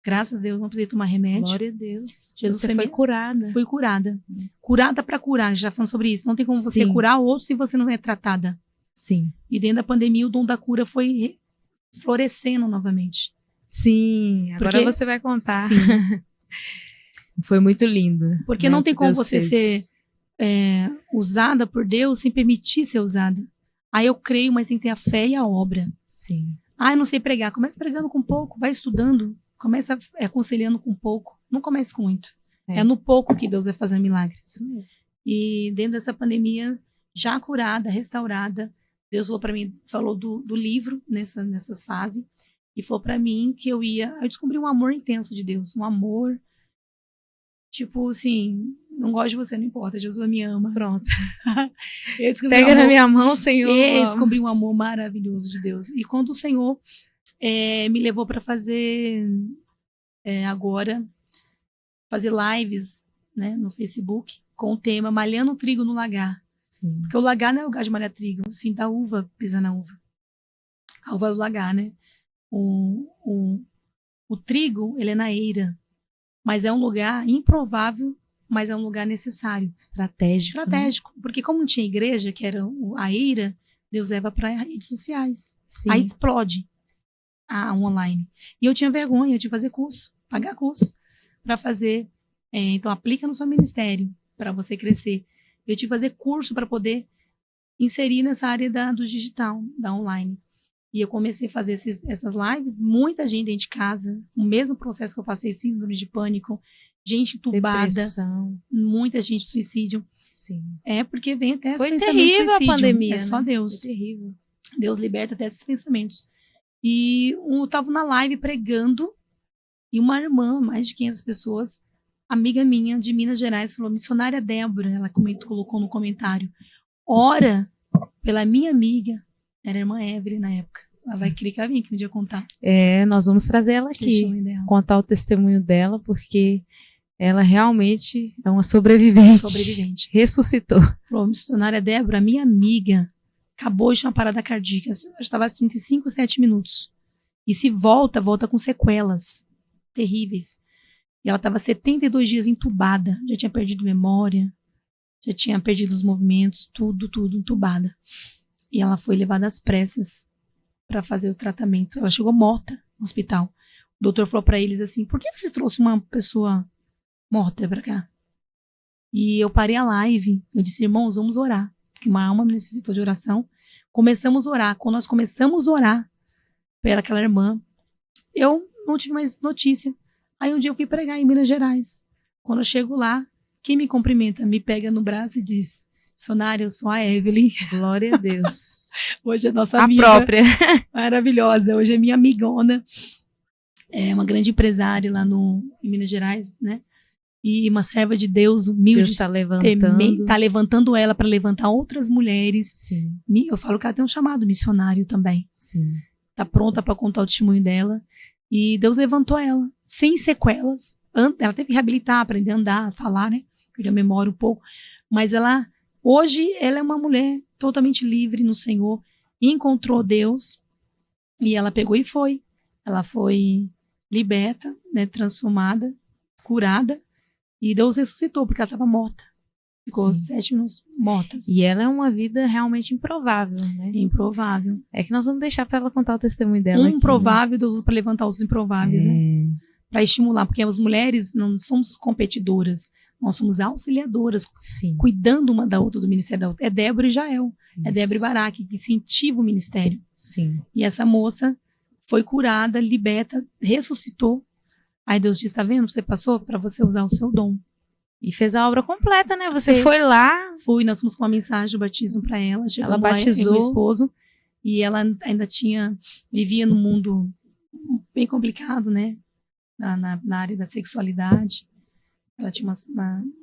Graças a Deus, não precisei tomar remédio. Glória a Deus. Jesus Você foi curada. Fui curada. Curada para curar, a gente já falando sobre isso. Não tem como você Sim. curar outro se você não é tratada. Sim. E dentro da pandemia, o dom da cura foi florescendo novamente. Sim, agora Porque- você vai contar. Sim. Foi muito lindo. Porque né, não tem que como Deus você fez. ser usada por Deus sem permitir ser usada. Aí eu creio, mas tem que ter a fé e a obra. Sim. Ah, eu não sei pregar. Começa pregando com pouco, vai estudando. Começa aconselhando com pouco. Não comece com muito. É. É no pouco que Deus vai fazer milagres. Isso mesmo. E dentro dessa pandemia, já curada, restaurada, Deus falou para mim, falou do livro nessas fases, e falou para mim que eu descobri um amor intenso de Deus, um amor, tipo assim, não gosto de você, não importa, Jesus me ama. Pronto. Eu descobri Pega um na amor, minha mão, Senhor. eu descobri um vamos. amor maravilhoso de Deus. E quando o Senhor me levou para fazer agora, fazer lives, né, no Facebook, com o tema Malhando o Trigo no Lagar. Sim. Porque o lagar não é lugar de malhar trigo, sim, da uva, pisar na uva. A uva do lagar, né? O trigo, ele é na eira, mas é um lugar improvável, mas é um lugar necessário. Estratégico. Estratégico, porque como não tinha igreja, que era a eira, Deus leva para redes sociais. Né? Sim. Aí explode a online. E eu tinha vergonha de fazer curso, pagar curso, para fazer. Então, aplica no seu ministério, para você crescer. Eu tive que fazer curso para poder inserir nessa área do digital, da online. E eu comecei a fazer essas lives, muita gente dentro de casa, o mesmo processo que eu passei, síndrome de pânico, gente entubada, Depressão. muita gente suicídio. Sim. Porque vem até esse Foi pensamento de terrível suicídio. a pandemia. É só né? Deus. Foi terrível. Deus liberta até esses pensamentos. E eu estava na live pregando, e uma irmã, mais de 500 pessoas, amiga minha de Minas Gerais, falou, missionária Débora, ela colocou no comentário, ora pela minha amiga, era a irmã Evelyn na época. Ela vai querer que ela venha aqui um dia contar. Nós vamos trazer ela o aqui, testemunho dela. contar o testemunho dela, porque ela realmente é uma sobrevivente. Sobrevivente. Ressuscitou. Falou, missionária Débora, minha amiga, acabou de ter uma parada cardíaca. Eu estava assim, entre 5 e 7 minutos. E se volta com sequelas terríveis. E ela estava 72 dias entubada. Já tinha perdido memória, já tinha perdido os movimentos, tudo entubada. E ela foi levada às pressas para fazer o tratamento. Ela chegou morta no hospital. O doutor falou para eles assim, por que você trouxe uma pessoa morta para cá? E eu parei a live. Eu disse, irmãos, vamos orar. Porque uma alma necessitou de oração. Começamos a orar. Quando nós começamos a orar pelaquela irmã, eu não tive mais notícia. Aí um dia eu fui pregar em Minas Gerais. Quando eu chego lá, quem me cumprimenta, me pega no braço e diz, missionária, eu sou a Evelyn. Glória a Deus. Hoje é nossa A amiga. própria. Maravilhosa. Hoje é minha amigona. É uma grande empresária lá em Minas Gerais, né? E uma serva de Deus, humilde. Deus está levantando. Tá levantando ela para levantar outras mulheres. Sim. Eu falo que ela tem um chamado missionário também. Sim. Tá pronta para contar o testemunho dela. E Deus levantou ela, sem sequelas. Ela teve que reabilitar, aprender a andar, falar, né? Perder a memória um pouco. Mas hoje, ela é uma mulher totalmente livre no Senhor. Encontrou Deus. E ela pegou e foi. Ela foi liberta, né? Transformada, curada. E Deus ressuscitou, porque ela estava morta. Ficou 7 minutos morta. E ela é uma vida realmente improvável, né? Improvável. É que nós vamos deixar para ela contar o testemunho dela. Improvável, Deus usa para levantar os improváveis, né? Para estimular, porque as mulheres não somos competidoras, nós somos auxiliadoras, Sim. cuidando uma da outra do ministério da outra. É Débora e Jael, Isso. é Débora e Baraque, que incentiva o ministério. Sim. E essa moça foi curada, liberta, ressuscitou. Aí Deus disse, tá vendo? Você passou para você usar o seu dom. E fez a obra completa, né? Você Fez. foi lá. Nós fomos com uma mensagem do batismo para ela. Ela batizou. Meu esposo. E ela ainda vivia num mundo bem complicado, né? Na área da sexualidade. Ela tinha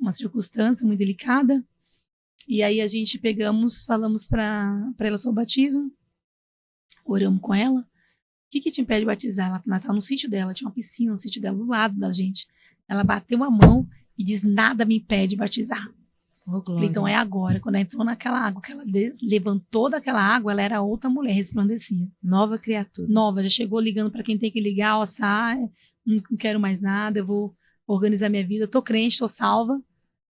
uma circunstância muito delicada. E aí a gente falamos para ela sobre o batismo. Oramos com ela. O que te impede de batizar? Ela estava no sítio dela, tinha uma piscina no sítio dela, do lado da gente. Ela bateu a mão e diz, nada me impede de batizar. Falei, então é agora. Quando ela entrou naquela água, que ela levantou daquela água, ela era outra mulher, resplandecia. Nova criatura. Nova, já chegou ligando para quem tem que ligar, ó, sai, não quero mais nada, eu vou organizar minha vida. Eu tô crente, tô salva.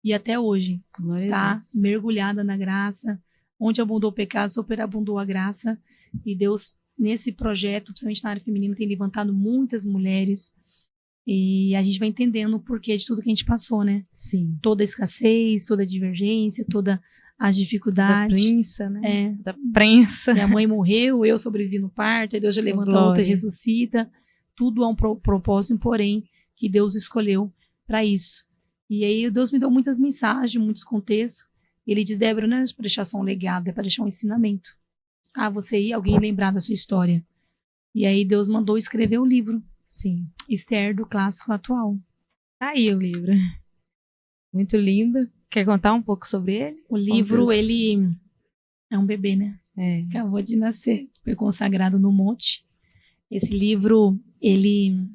E até hoje, Glória a tá? Deus. Mergulhada na graça. Onde abundou o pecado, superabundou a graça. E Deus, nesse projeto, principalmente na área feminina, tem levantado muitas mulheres. E a gente vai entendendo o porquê de tudo que a gente passou, né? Sim. Toda a escassez, toda a divergência, toda as Da dificuldades. prensa, né? É, Da prensa. minha mãe morreu, eu sobrevivi no parto, aí Deus já levanta a outra e Glória. ressuscita. Tudo há um propósito, porém, que Deus escolheu para isso. E aí Deus me deu muitas mensagens, muitos contextos. Ele diz, Débora, não é para deixar só um legado, é para deixar um ensinamento. Ah, você ir, alguém lembrar da sua história. E aí Deus mandou escrever o livro, Sim. Esther do Clássico Atual. Tá aí o livro. Muito lindo. Quer contar um pouco sobre ele? O livro, Deus. ele é um bebê, né? É. Acabou de nascer, foi consagrado no monte. Esse livro, ele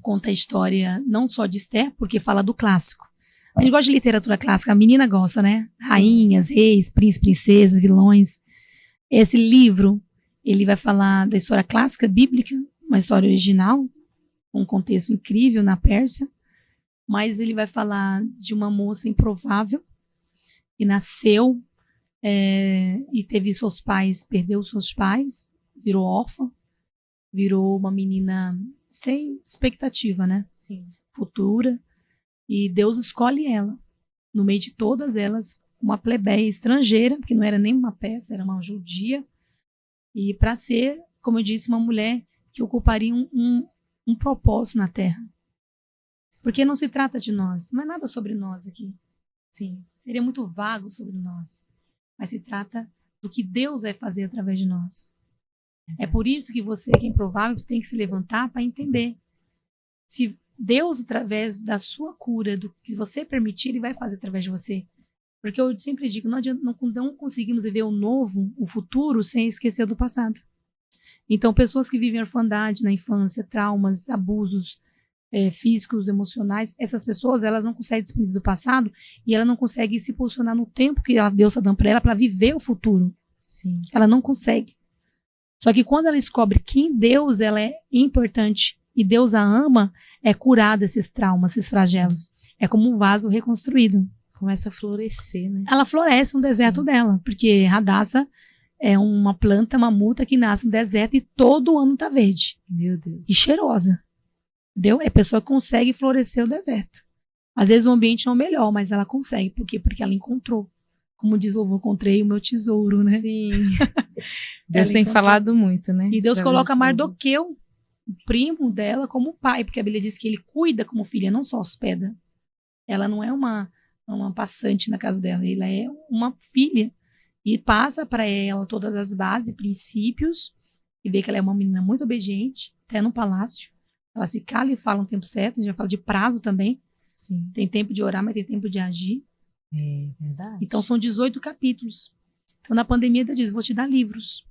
conta a história não só de Esther, porque fala do clássico. A gente gosta de literatura clássica, a menina gosta, né? Rainhas, reis, príncipes, princesas, vilões. Esse livro, ele vai falar da história clássica bíblica, uma história original, um contexto incrível na Pérsia, mas ele vai falar de uma moça improvável que nasceu e teve seus pais, perdeu seus pais, virou órfã, virou uma menina sem expectativa, né? Sim. Futura. E Deus escolhe ela, no meio de todas elas, uma plebeia estrangeira, que não era nem uma peça, era uma judia, e para ser, como eu disse, uma mulher que ocuparia um propósito na Terra. Porque não se trata de nós, não é nada sobre nós aqui. Sim. Seria muito vago sobre nós. Mas se trata do que Deus vai fazer através de nós. É por isso que você, que é improvável, tem que se levantar para entender. Se Deus, através da sua cura, do que você permitir, Ele vai fazer através de você. Porque eu sempre digo, não conseguimos viver o novo, o futuro, sem esquecer do passado. Então, pessoas que vivem orfandade na infância, traumas, abusos físicos, emocionais, essas pessoas, elas não conseguem desprender do passado e ela não consegue se posicionar no tempo que Deus está dando para ela para viver o futuro. Sim. Ela não consegue. Só que quando ela descobre que em Deus ela é importante e Deus a ama, é curada esses traumas, esses flagelos. É como um vaso reconstruído. Começa a florescer, né? Ela floresce no deserto dela, porque Radassa é uma planta, uma muta que nasce no deserto e todo ano tá verde. Meu Deus. E cheirosa. Entendeu? É a pessoa que consegue florescer o deserto. Às vezes o ambiente não é o melhor, mas ela consegue. Por quê? Porque ela encontrou. Como diz o louvor, encontrei o meu tesouro, né? Sim. Deus tem falado muito, né? E Deus Através coloca desse Mardoqueu, o primo dela, como pai, porque a Bíblia diz que ele cuida como filha, não só hospeda. Ela não é uma passante na casa dela, ela é uma filha. E passa para ela todas as bases, princípios, e vê que ela é uma menina muito obediente, até no palácio. Ela se cala e fala no tempo certo, a gente já fala de prazo também. Sim. Tem tempo de orar, mas tem tempo de agir. É verdade. Então são 18 capítulos. Então na pandemia Deus diz, vou te dar livros.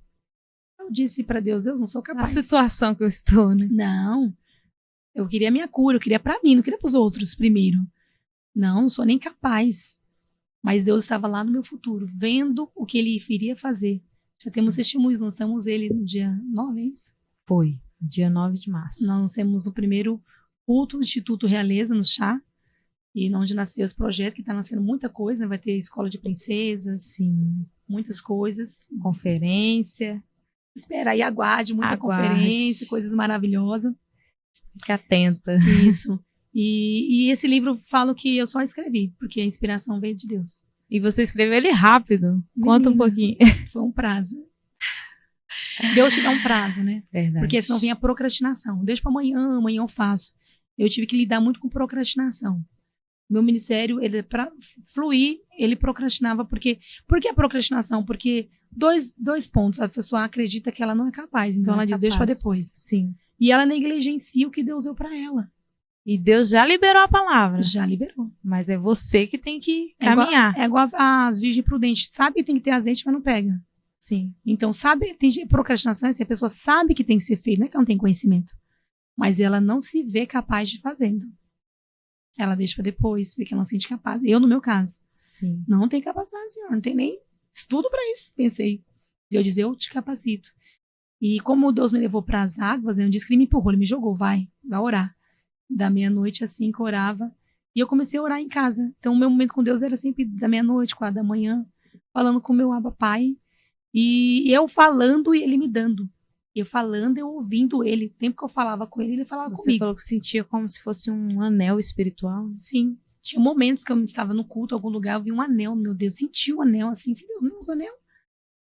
Eu disse para Deus, Deus, não sou capaz. A situação que eu estou, né? Não. Eu queria a minha cura, eu queria para mim, não queria para os outros primeiro. Não sou nem capaz. Mas Deus estava lá no meu futuro, vendo o que Ele iria fazer. Já temos testemunhos, lançamos ele no dia 9, é isso? Foi, dia 9 de março. Nós lançamos no primeiro culto, Instituto Realeza, no Chá, e onde nasceu esse projeto, que está nascendo muita coisa, né? Vai ter escola de princesas, Sim. muitas coisas. Conferência. Espera aí, aguarde, muita conferência, coisas maravilhosas. Fique atenta. Isso. E esse livro falo que eu só escrevi, porque a inspiração veio de Deus. E você escreveu ele rápido. Conta um pouquinho. Foi um prazo. Deus te dá um prazo, né? Verdade. Porque senão vem a procrastinação. Deixa para amanhã, amanhã eu faço. Eu tive que lidar muito com procrastinação. Meu ministério, ele para fluir, ele procrastinava. Por que a procrastinação? Porque dois pontos. A pessoa acredita que ela não é capaz. Então ela diz, deixa para depois. Sim. E ela negligencia o que Deus deu para ela. E Deus já liberou a palavra. Já liberou. Mas é você que tem que caminhar. É igual a virgem prudente. Sabe que tem que ter azeite, mas não pega. Sim. Então, tem procrastinação, assim, a pessoa sabe que tem que ser feito, não é que ela não tem conhecimento. Mas ela não se vê capaz de fazendo. Ela deixa para depois, porque ela não se sente capaz. Eu, no meu caso, Sim. não tenho capacidade, senhor. Não tem nem estudo para isso, pensei. Deus diz, eu te capacito. E como Deus me levou para as águas, né, um dia que ele me empurrou, ele me jogou, vai orar. Da meia-noite, assim, que eu orava. E eu comecei a orar em casa. Então, o meu momento com Deus era sempre da meia-noite, 4 da manhã, falando com o meu Abba Pai. E eu falando e ele me dando. Eu falando, eu ouvindo ele. O tempo que eu falava com ele, ele falava Você comigo. falou que sentia como se fosse um anel espiritual. Sim. Tinha momentos que eu estava no culto, em algum lugar, eu vi um anel, meu Deus. Senti um anel, assim. Falei, Deus, não, um anel.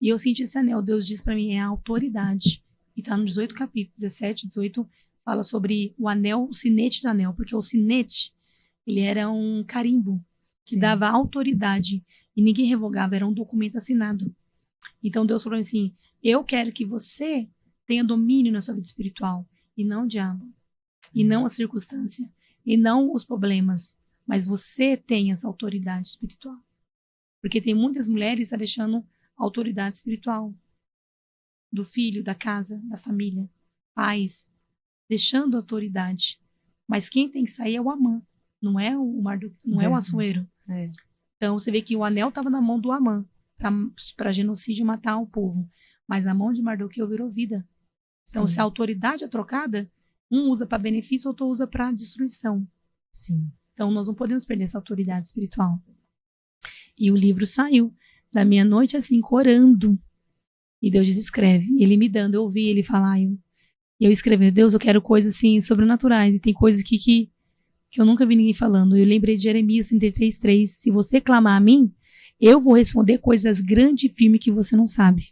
E eu senti esse anel. Deus disse para mim, é a autoridade. E tá no 18 capítulos, 17, 18, fala sobre o anel, o sinete de anel. Porque o sinete, ele era um carimbo que dava autoridade. E ninguém revogava, era um documento assinado. Então Deus falou assim, eu quero que você tenha domínio na sua vida espiritual. E não o diabo. E não a circunstância. E não os problemas. Mas você tem essa autoridade espiritual. Porque tem muitas mulheres que estão deixando a autoridade espiritual do filho, da casa, da família, pais, deixando a autoridade. Mas quem tem que sair é o Amã, não é o Mardoqueu, não é o Assuero. É. Então você vê que o anel estava na mão do Amã para genocídio, matar o povo, mas a mão de Mardoqueu virou vida. Então Sim. se a autoridade é trocada, um usa para benefício, outro usa para destruição. Sim. Então nós não podemos perder essa autoridade espiritual. E o livro saiu da meia-noite assim, orando. E Deus diz, escreve. E ele me dando, eu ouvi ele falar. E eu escrevi, Deus, eu quero coisas assim, sobrenaturais. E tem coisas aqui que eu nunca vi ninguém falando. Eu lembrei de Jeremias 33:3. Se você clamar a mim, eu vou responder coisas grandes e firmes que você não sabe.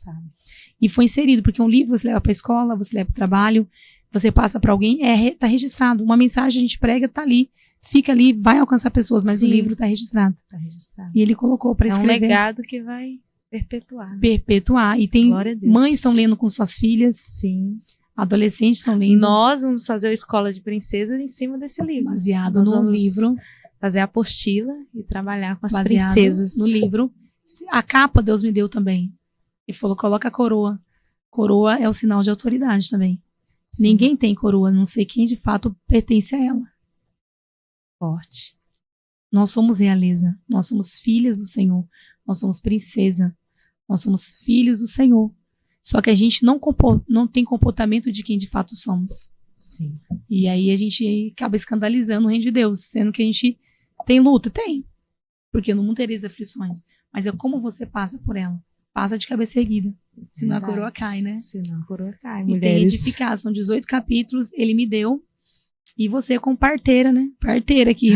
E foi inserido, porque um livro você leva para a escola, você leva para o trabalho, você passa para alguém, tá registrado. Uma mensagem a gente prega, tá ali. Fica ali, vai alcançar pessoas, mas o livro tá registrado. Tá registrado. E ele colocou para escrever. É um legado que vai perpetuar. Perpetuar. E tem mães estão lendo com suas filhas. Sim. Adolescentes estão lendo. Nós vamos fazer a escola de princesas em cima desse livro. Baseado no livro. Fazer a apostila e trabalhar com as princesas. No livro. A capa Deus me deu também. Ele falou, coloca a coroa. Coroa é o sinal de autoridade também. Sim. Ninguém tem coroa, não sei quem de fato pertence a ela. Forte. Nós somos realeza. Nós somos filhas do Senhor. Nós somos princesa. Nós somos filhos do Senhor. Só que a gente não tem comportamento de quem de fato somos. Sim. E aí a gente acaba escandalizando o reino de Deus, sendo que a gente tem luta. Tem. Porque no mundo tereis aflições. Mas é como você passa por ela. Passa de cabeça erguida. Senão a coroa cai, né? Senão a coroa cai, e mulheres. tem edificar. São 18 capítulos. Ele me deu. E você com parteira, né? Parteira aqui.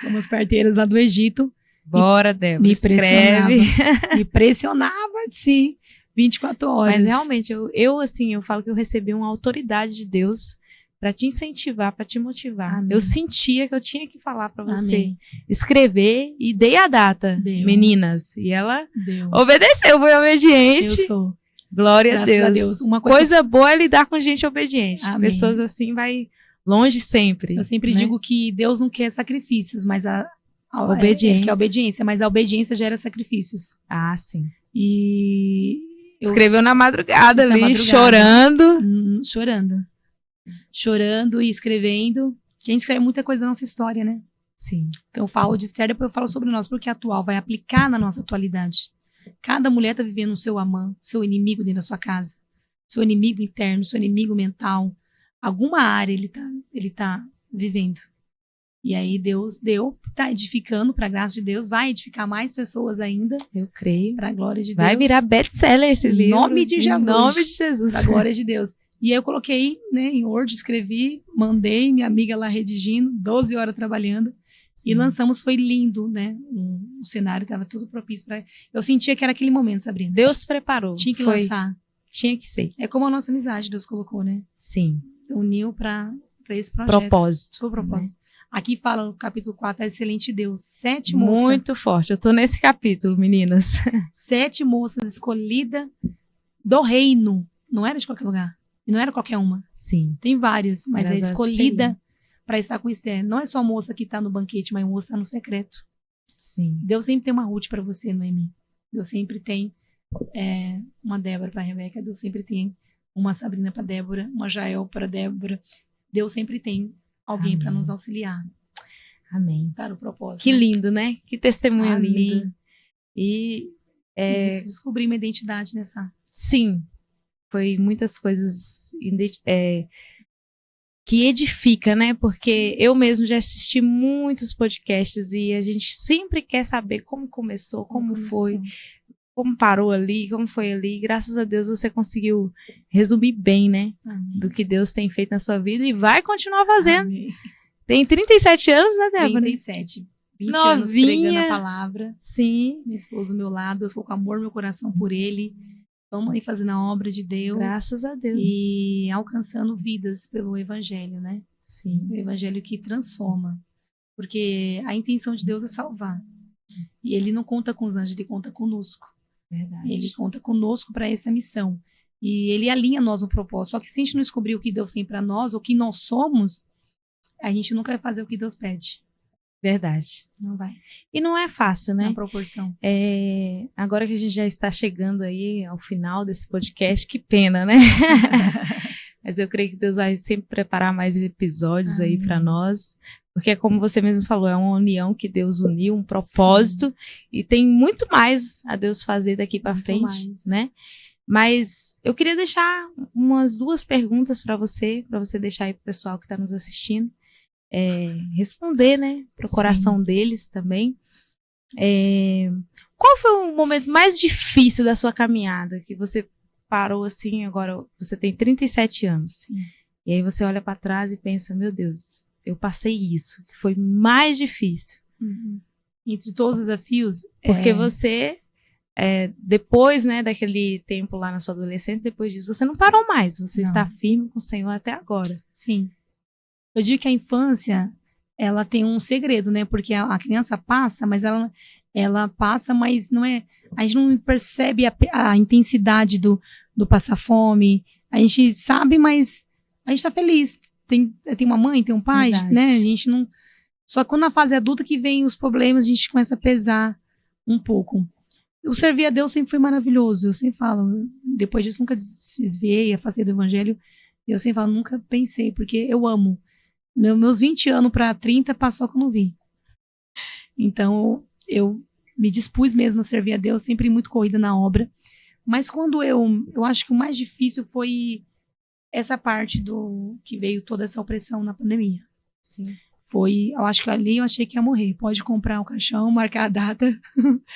Como as parteiras lá do Egito. Bora, Débora. Me pressionava. Me pressionava, sim. 24 horas. Mas realmente, eu falo que eu recebi uma autoridade de Deus para te incentivar, para te motivar. Amém. Eu sentia que eu tinha que falar para você. Amém. Escrever e dei a data, meninas. E ela Deu. Obedeceu, foi obediente. Eu sou. Glória Graças a Deus. Uma coisa boa é lidar com gente obediente. Amém. Pessoas assim vai longe sempre. Eu sempre digo que Deus não quer sacrifícios, mas a obediência. Ele quer obediência, mas a obediência gera sacrifícios. Ah, sim. E escreveu na madrugada ali, chorando. Chorando e escrevendo. Quem escreve muita coisa da nossa história, né? Sim. Então eu falo de Esther, depois eu falo sobre nós, porque é atual, vai aplicar na nossa atualidade. Cada mulher tá vivendo o seu amã, seu inimigo dentro da sua casa. Seu inimigo interno, seu inimigo mental. Alguma área ele tá vivendo. E aí Deus tá edificando, para a graça de Deus, vai edificar mais pessoas ainda. Eu creio. Para a glória de Deus. Vai virar best-seller esse livro. Em nome de Jesus. Em nome de Jesus. Para a glória de Deus. E aí eu coloquei, né, em Word, escrevi, mandei, minha amiga lá redigindo, 12 horas trabalhando. Sim. E lançamos, foi lindo, né? O cenário estava tudo propício para. Eu sentia que era aquele momento, Sabrina. Deus preparou. Tinha que lançar. Tinha que ser. É como a nossa amizade, Deus colocou, né? Sim. Uniu para esse projeto. Propósito. Foi propósito. Né? Aqui fala no capítulo 4, excelente Deus. 7 moças. Muito forte. Eu tô nesse capítulo, meninas. 7 moças escolhidas do reino. Não era de qualquer lugar. E não era qualquer uma. Sim. Tem várias, mas é escolhida para estar com Esther. Não é só a moça que está no banquete, mas a moça está no secreto. Sim. Deus sempre tem uma Ruth para você, Noemi. Deus sempre tem uma Débora para Rebeca. Deus sempre tem uma Sabrina para Débora, uma Jael para Débora. Deus sempre tem alguém para nos auxiliar. Amém. Para o propósito. Que lindo, né? Que testemunho Amém. lindo. E descobri minha identidade nessa. Sim. foi muitas coisas que edifica, né? Porque eu mesmo já assisti muitos podcasts e a gente sempre quer saber como começou, como foi, como parou ali, como foi ali. Graças a Deus você conseguiu resumir bem, né? Amém. Do que Deus tem feito na sua vida e vai continuar fazendo. Amém. Tem 37 anos, né, Débora? 37. 20 anos pregando a palavra. Sim. Meu esposo ao meu lado, eu estou com amor no meu coração por ele. Estamos aí fazendo a obra de Deus. Graças a Deus. E alcançando vidas pelo Evangelho, né? Sim. O Evangelho que transforma. Porque a intenção de Deus é salvar. E ele não conta com os anjos, ele conta conosco. Verdade. Ele conta conosco para essa missão. E ele alinha nós no propósito. Só que se a gente não descobrir o que Deus tem para nós, o que nós somos, a gente nunca vai fazer o que Deus pede. Verdade. Não vai. E não é fácil, né? Na proporção. Agora que a gente já está chegando aí ao final desse podcast, que pena, né? Mas eu creio que Deus vai sempre preparar mais episódios aí para nós. Porque, como você mesmo falou, é uma união que Deus uniu, um propósito. Sim. E tem muito mais a Deus fazer daqui para frente, né? Mas eu queria deixar umas 2 perguntas para você deixar aí pro pessoal que está nos assistindo. Responder, né, pro coração deles também. Qual foi o momento mais difícil da sua caminhada, que você parou assim, agora você tem 37 anos, Sim. E aí você olha para trás e pensa, meu Deus, eu passei isso, que foi mais difícil. Uhum. Entre todos os desafios... Porque você, depois, né, daquele tempo lá na sua adolescência, depois disso, você não parou mais, você está firme com o Senhor até agora. Sim. Eu digo que a infância, ela tem um segredo, né? Porque a criança passa, mas ela passa, mas não é... A gente não percebe a intensidade do passar fome. A gente sabe, mas a gente tá feliz. Tem uma mãe, tem um pai, Verdade. né? A gente não... Só que quando na fase adulta que vem os problemas, a gente começa a pesar um pouco. O servir a Deus sempre foi maravilhoso. Eu sempre falo, depois disso nunca desviei, afastei do evangelho. Eu sempre falo, nunca pensei, porque eu amo. Meus 20 anos para 30 passou que eu não vi. Então, eu me dispus mesmo a servir a Deus, sempre muito corrida na obra. Mas quando eu acho que o mais difícil foi essa parte que veio toda essa opressão na pandemia. Sim. Eu acho que ali eu achei que ia morrer. Pode comprar o caixão, marcar a data.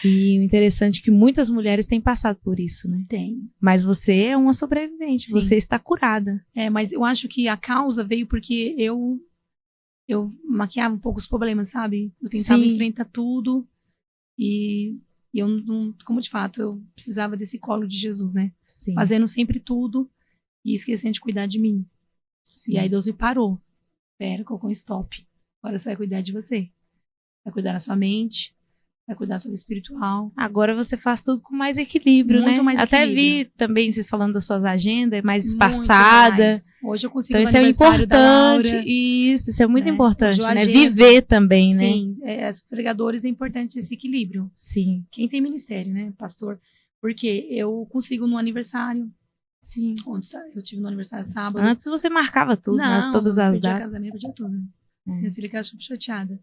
E o interessante é que muitas mulheres têm passado por isso, né? Tem. Mas você é uma sobrevivente, Sim. Você está curada. Mas eu acho que a causa veio porque eu maquiava um pouco os problemas, sabe? Eu tentava enfrentar tudo e eu não, como de fato, eu precisava desse colo de Jesus, né? Sim. Fazendo sempre tudo e esquecendo de cuidar de mim. Sim. E aí Deus me parou. Colocou um stop. Agora você vai cuidar de você. Vai cuidar da sua mente, vai cuidar da sua vida espiritual. Agora você faz tudo com mais equilíbrio, Muito né? mais Até equilíbrio. Vi também você falando das suas agendas, mais espaçada. Mais. Hoje eu consigo Então isso é importante. Isso é muito importante, né? Viver também, né? Sim, as pregadores é importante esse equilíbrio. Sim. Quem tem ministério, né? Pastor. Porque eu consigo no aniversário. Sim. Eu tive no aniversário sábado. Antes você marcava tudo, todas as datas. Casamento, perdia tudo. Minha filha ficava chateada.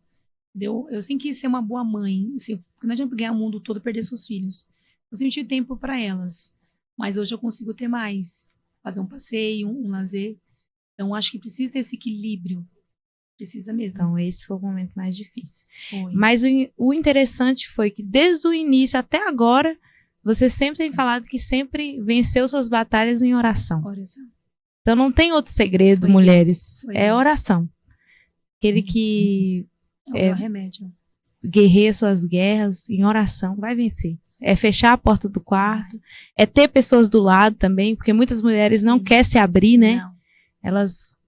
Eu sempre quis ser uma boa mãe. Assim, não adianta ganhar o mundo todo e perder seus filhos. Eu sempre tive tempo para elas. Mas hoje eu consigo ter mais. Fazer um passeio, um lazer. Então, acho que precisa ter esse equilíbrio. Precisa mesmo. Então, esse foi o momento mais difícil. Foi. Mas o interessante foi que, desde o início até agora, você sempre tem falado que sempre venceu suas batalhas em oração. Oração. Então, não tem outro segredo, Foi mulheres. Deus. É oração. Aquele que é o remédio. Guerreia suas guerras em oração, vai vencer. É fechar a porta do quarto, é ter pessoas do lado também, porque muitas mulheres não querem se abrir, né? Não. Elas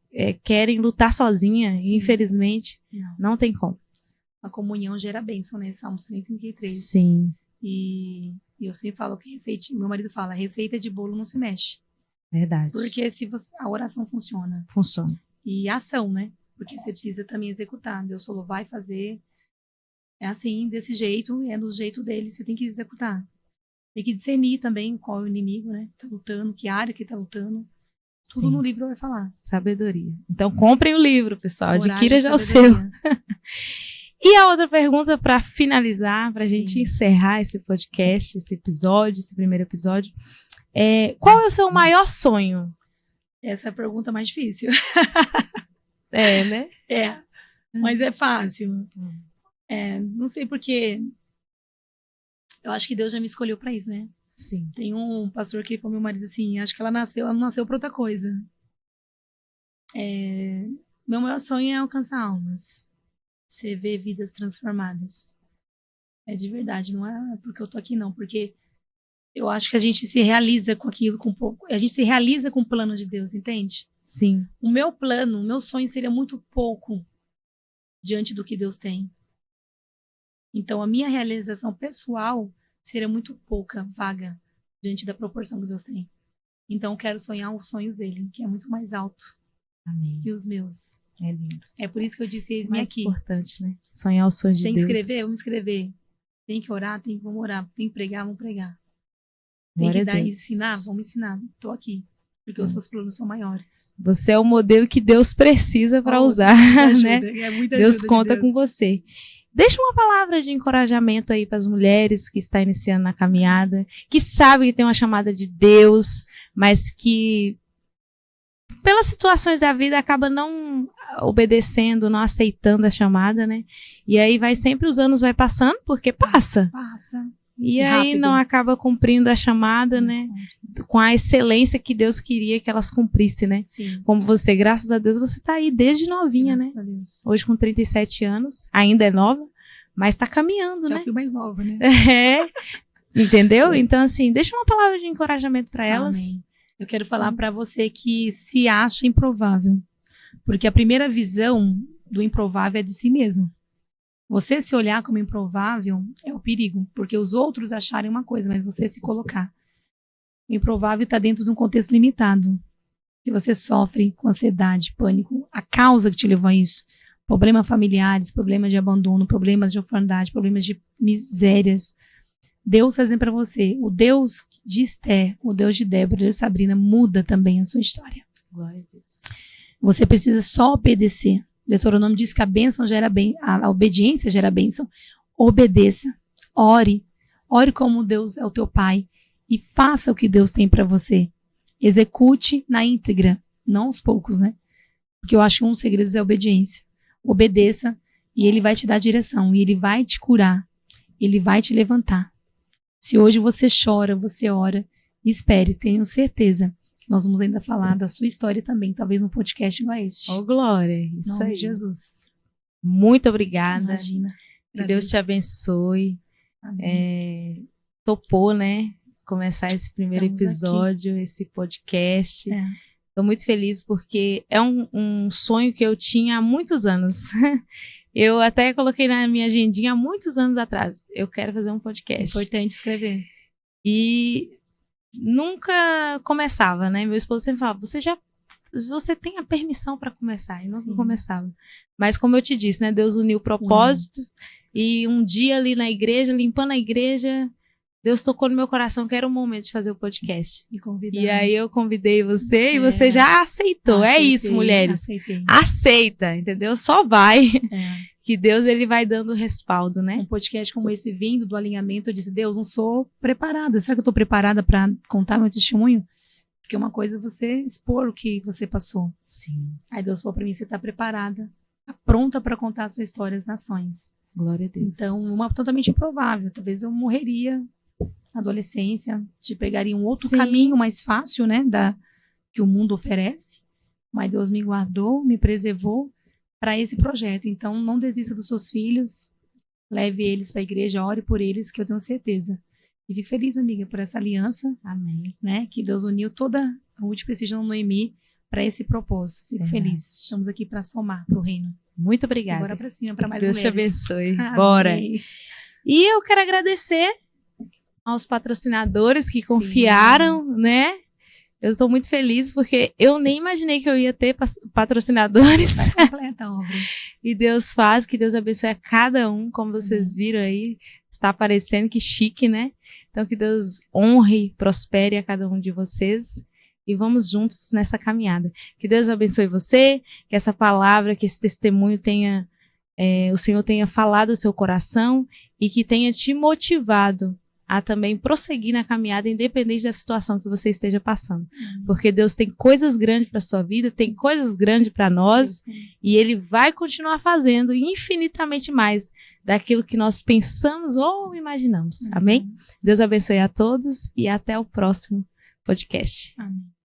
querem lutar sozinha e infelizmente não tem como. A comunhão gera bênção, né? Salmos 33. Sim. E eu sempre falo que meu marido fala, receita de bolo não se mexe. Verdade. Porque a oração funciona. Funciona. E a ação, né? Porque você precisa também executar. Deus falou, vai fazer. É assim, desse jeito, é do jeito dele, você tem que executar. Tem que discernir também qual é o inimigo, né? Tá lutando, que área que tá lutando. Tudo no livro vai falar. Sabedoria. Então, comprem o livro, pessoal. Adquira já o seu. E a outra pergunta para finalizar, para a gente encerrar esse podcast, esse primeiro episódio. Qual é o seu maior sonho? Essa é a pergunta mais difícil. Né? Mas é fácil. Não sei porque eu acho que Deus já me escolheu pra isso, né? Sim. Tem um pastor que falou meu marido assim, acho que ela não nasceu pra outra coisa. Meu maior sonho é alcançar almas. Você vê vidas transformadas. É de verdade, não é porque eu tô aqui não, porque eu acho que a gente se realiza com aquilo, a gente se realiza com o plano de Deus, entende? Sim. O meu sonho seria muito pouco diante do que Deus tem. Então, a minha realização pessoal seria muito pouca, vaga, diante da proporção que Deus tem. Então, eu quero sonhar os sonhos dele, que é muito mais alto que os meus. É lindo. É por isso que eu disse, eis-me aqui. É importante, né? Sonhar os sonhos de Deus. Tem que escrever? Vamos escrever. Tem que orar? Vamos orar. Tem que pregar? Vamos pregar. Tem que ensinar? Vamos ensinar. Tô aqui. Porque os seus planos são maiores. Você é o modelo que Deus precisa para usar, né? Deus conta com você. Deixa uma palavra de encorajamento aí para as mulheres que estão iniciando na caminhada, que sabem que tem uma chamada de Deus, mas que pelas situações da vida acaba não obedecendo, não aceitando a chamada, né? E aí os anos vai passando, porque passa. E aí não acaba cumprindo a chamada, né? Com a excelência que Deus queria que elas cumprissem, né? Sim. Como você, graças a Deus, você tá aí desde novinha, graças né? A Deus. Hoje com 37 anos, ainda é nova, mas tá caminhando, né? Já fui mais nova, né? Entendeu? Então, assim, deixa uma palavra de encorajamento para elas. Amém. Eu quero falar para você que se acha improvável. Porque a primeira visão do improvável é de si mesmo. Você se olhar como improvável é o perigo, porque os outros acharem uma coisa, mas você se colocar. O improvável está dentro de um contexto limitado. Se você sofre com ansiedade, pânico, a causa que te levou a isso, problemas familiares, problemas de abandono, problemas de orfandade, problemas de misérias, Deus está dizendo para você, o Deus de Esther, o Deus de Débora, o Deus de Sabrina, muda também a sua história. Glória a Deus. Você precisa só obedecer. Deuteronômio diz que a bênção gera a obediência gera bênção. Obedeça. Ore. Ore como Deus é o teu Pai. E faça o que Deus tem para você. Execute na íntegra. Não aos poucos, né? Porque eu acho que um dos segredos é a obediência. Obedeça e Ele vai te dar direção. E Ele vai te curar. Ele vai te levantar. Se hoje você chora, você ora, espere. Tenho certeza. Nós vamos ainda falar da sua história também, talvez num podcast igual a este. Oh, glória. Isso aí. Jesus. Muito obrigada. Imagina. Que Deus te abençoe. Topou, né? Começar esse primeiro episódio, esse podcast. Estou muito feliz porque é um sonho que eu tinha há muitos anos. Eu até coloquei na minha agendinha há muitos anos atrás. Eu quero fazer um podcast. Importante escrever. E nunca começava, né? Meu esposo sempre falava, você tem a permissão para começar. E nunca começava. Mas como eu te disse, né? Deus uniu o propósito. E um dia ali na igreja, limpando a igreja, Deus tocou no meu coração que era o momento de fazer o podcast. E aí eu convidei você e você já aceitou. Aceitei, é isso, mulheres. Aceitei. Aceita, entendeu? Só vai. Que Deus, ele vai dando respaldo, né? Um podcast como esse vindo do alinhamento, eu disse, Deus, não sou preparada. Será que eu estou preparada para contar meu testemunho? Porque uma coisa é você expor o que você passou. Sim. Aí Deus falou para mim, você está preparada, está pronta para contar a sua história às nações. Glória a Deus. Então, uma totalmente improvável. Talvez eu morreria na adolescência, te pegaria um outro caminho mais fácil, né, que o mundo oferece. Mas Deus me guardou, me preservou para esse projeto. Então, não desista dos seus filhos, leve eles para a igreja, ore por eles, que eu tenho certeza. E fico feliz, amiga, por essa aliança. Amém. Né, que Deus uniu toda a Ruth Precision Noemi para esse propósito. Fico feliz. Estamos aqui para somar para o reino. Muito obrigada. Bora para cima, para mais Deus mulheres. Deus te abençoe. Bora. E eu quero agradecer aos patrocinadores que confiaram, né? Eu estou muito feliz porque eu nem imaginei que eu ia ter patrocinadores. Mas completa a obra. E Deus faz, que Deus abençoe a cada um, como vocês viram aí, está aparecendo, que chique, né? Então que Deus honre, prospere a cada um de vocês e vamos juntos nessa caminhada. Que Deus abençoe você, que essa palavra, que esse testemunho tenha, o Senhor tenha falado ao seu coração e que tenha te motivado a também prosseguir na caminhada, independente da situação que você esteja passando. Porque Deus tem coisas grandes para a sua vida, tem coisas grandes para nós, e Ele vai continuar fazendo infinitamente mais daquilo que nós pensamos ou imaginamos. Amém? Deus abençoe a todos e até o próximo podcast. Amém.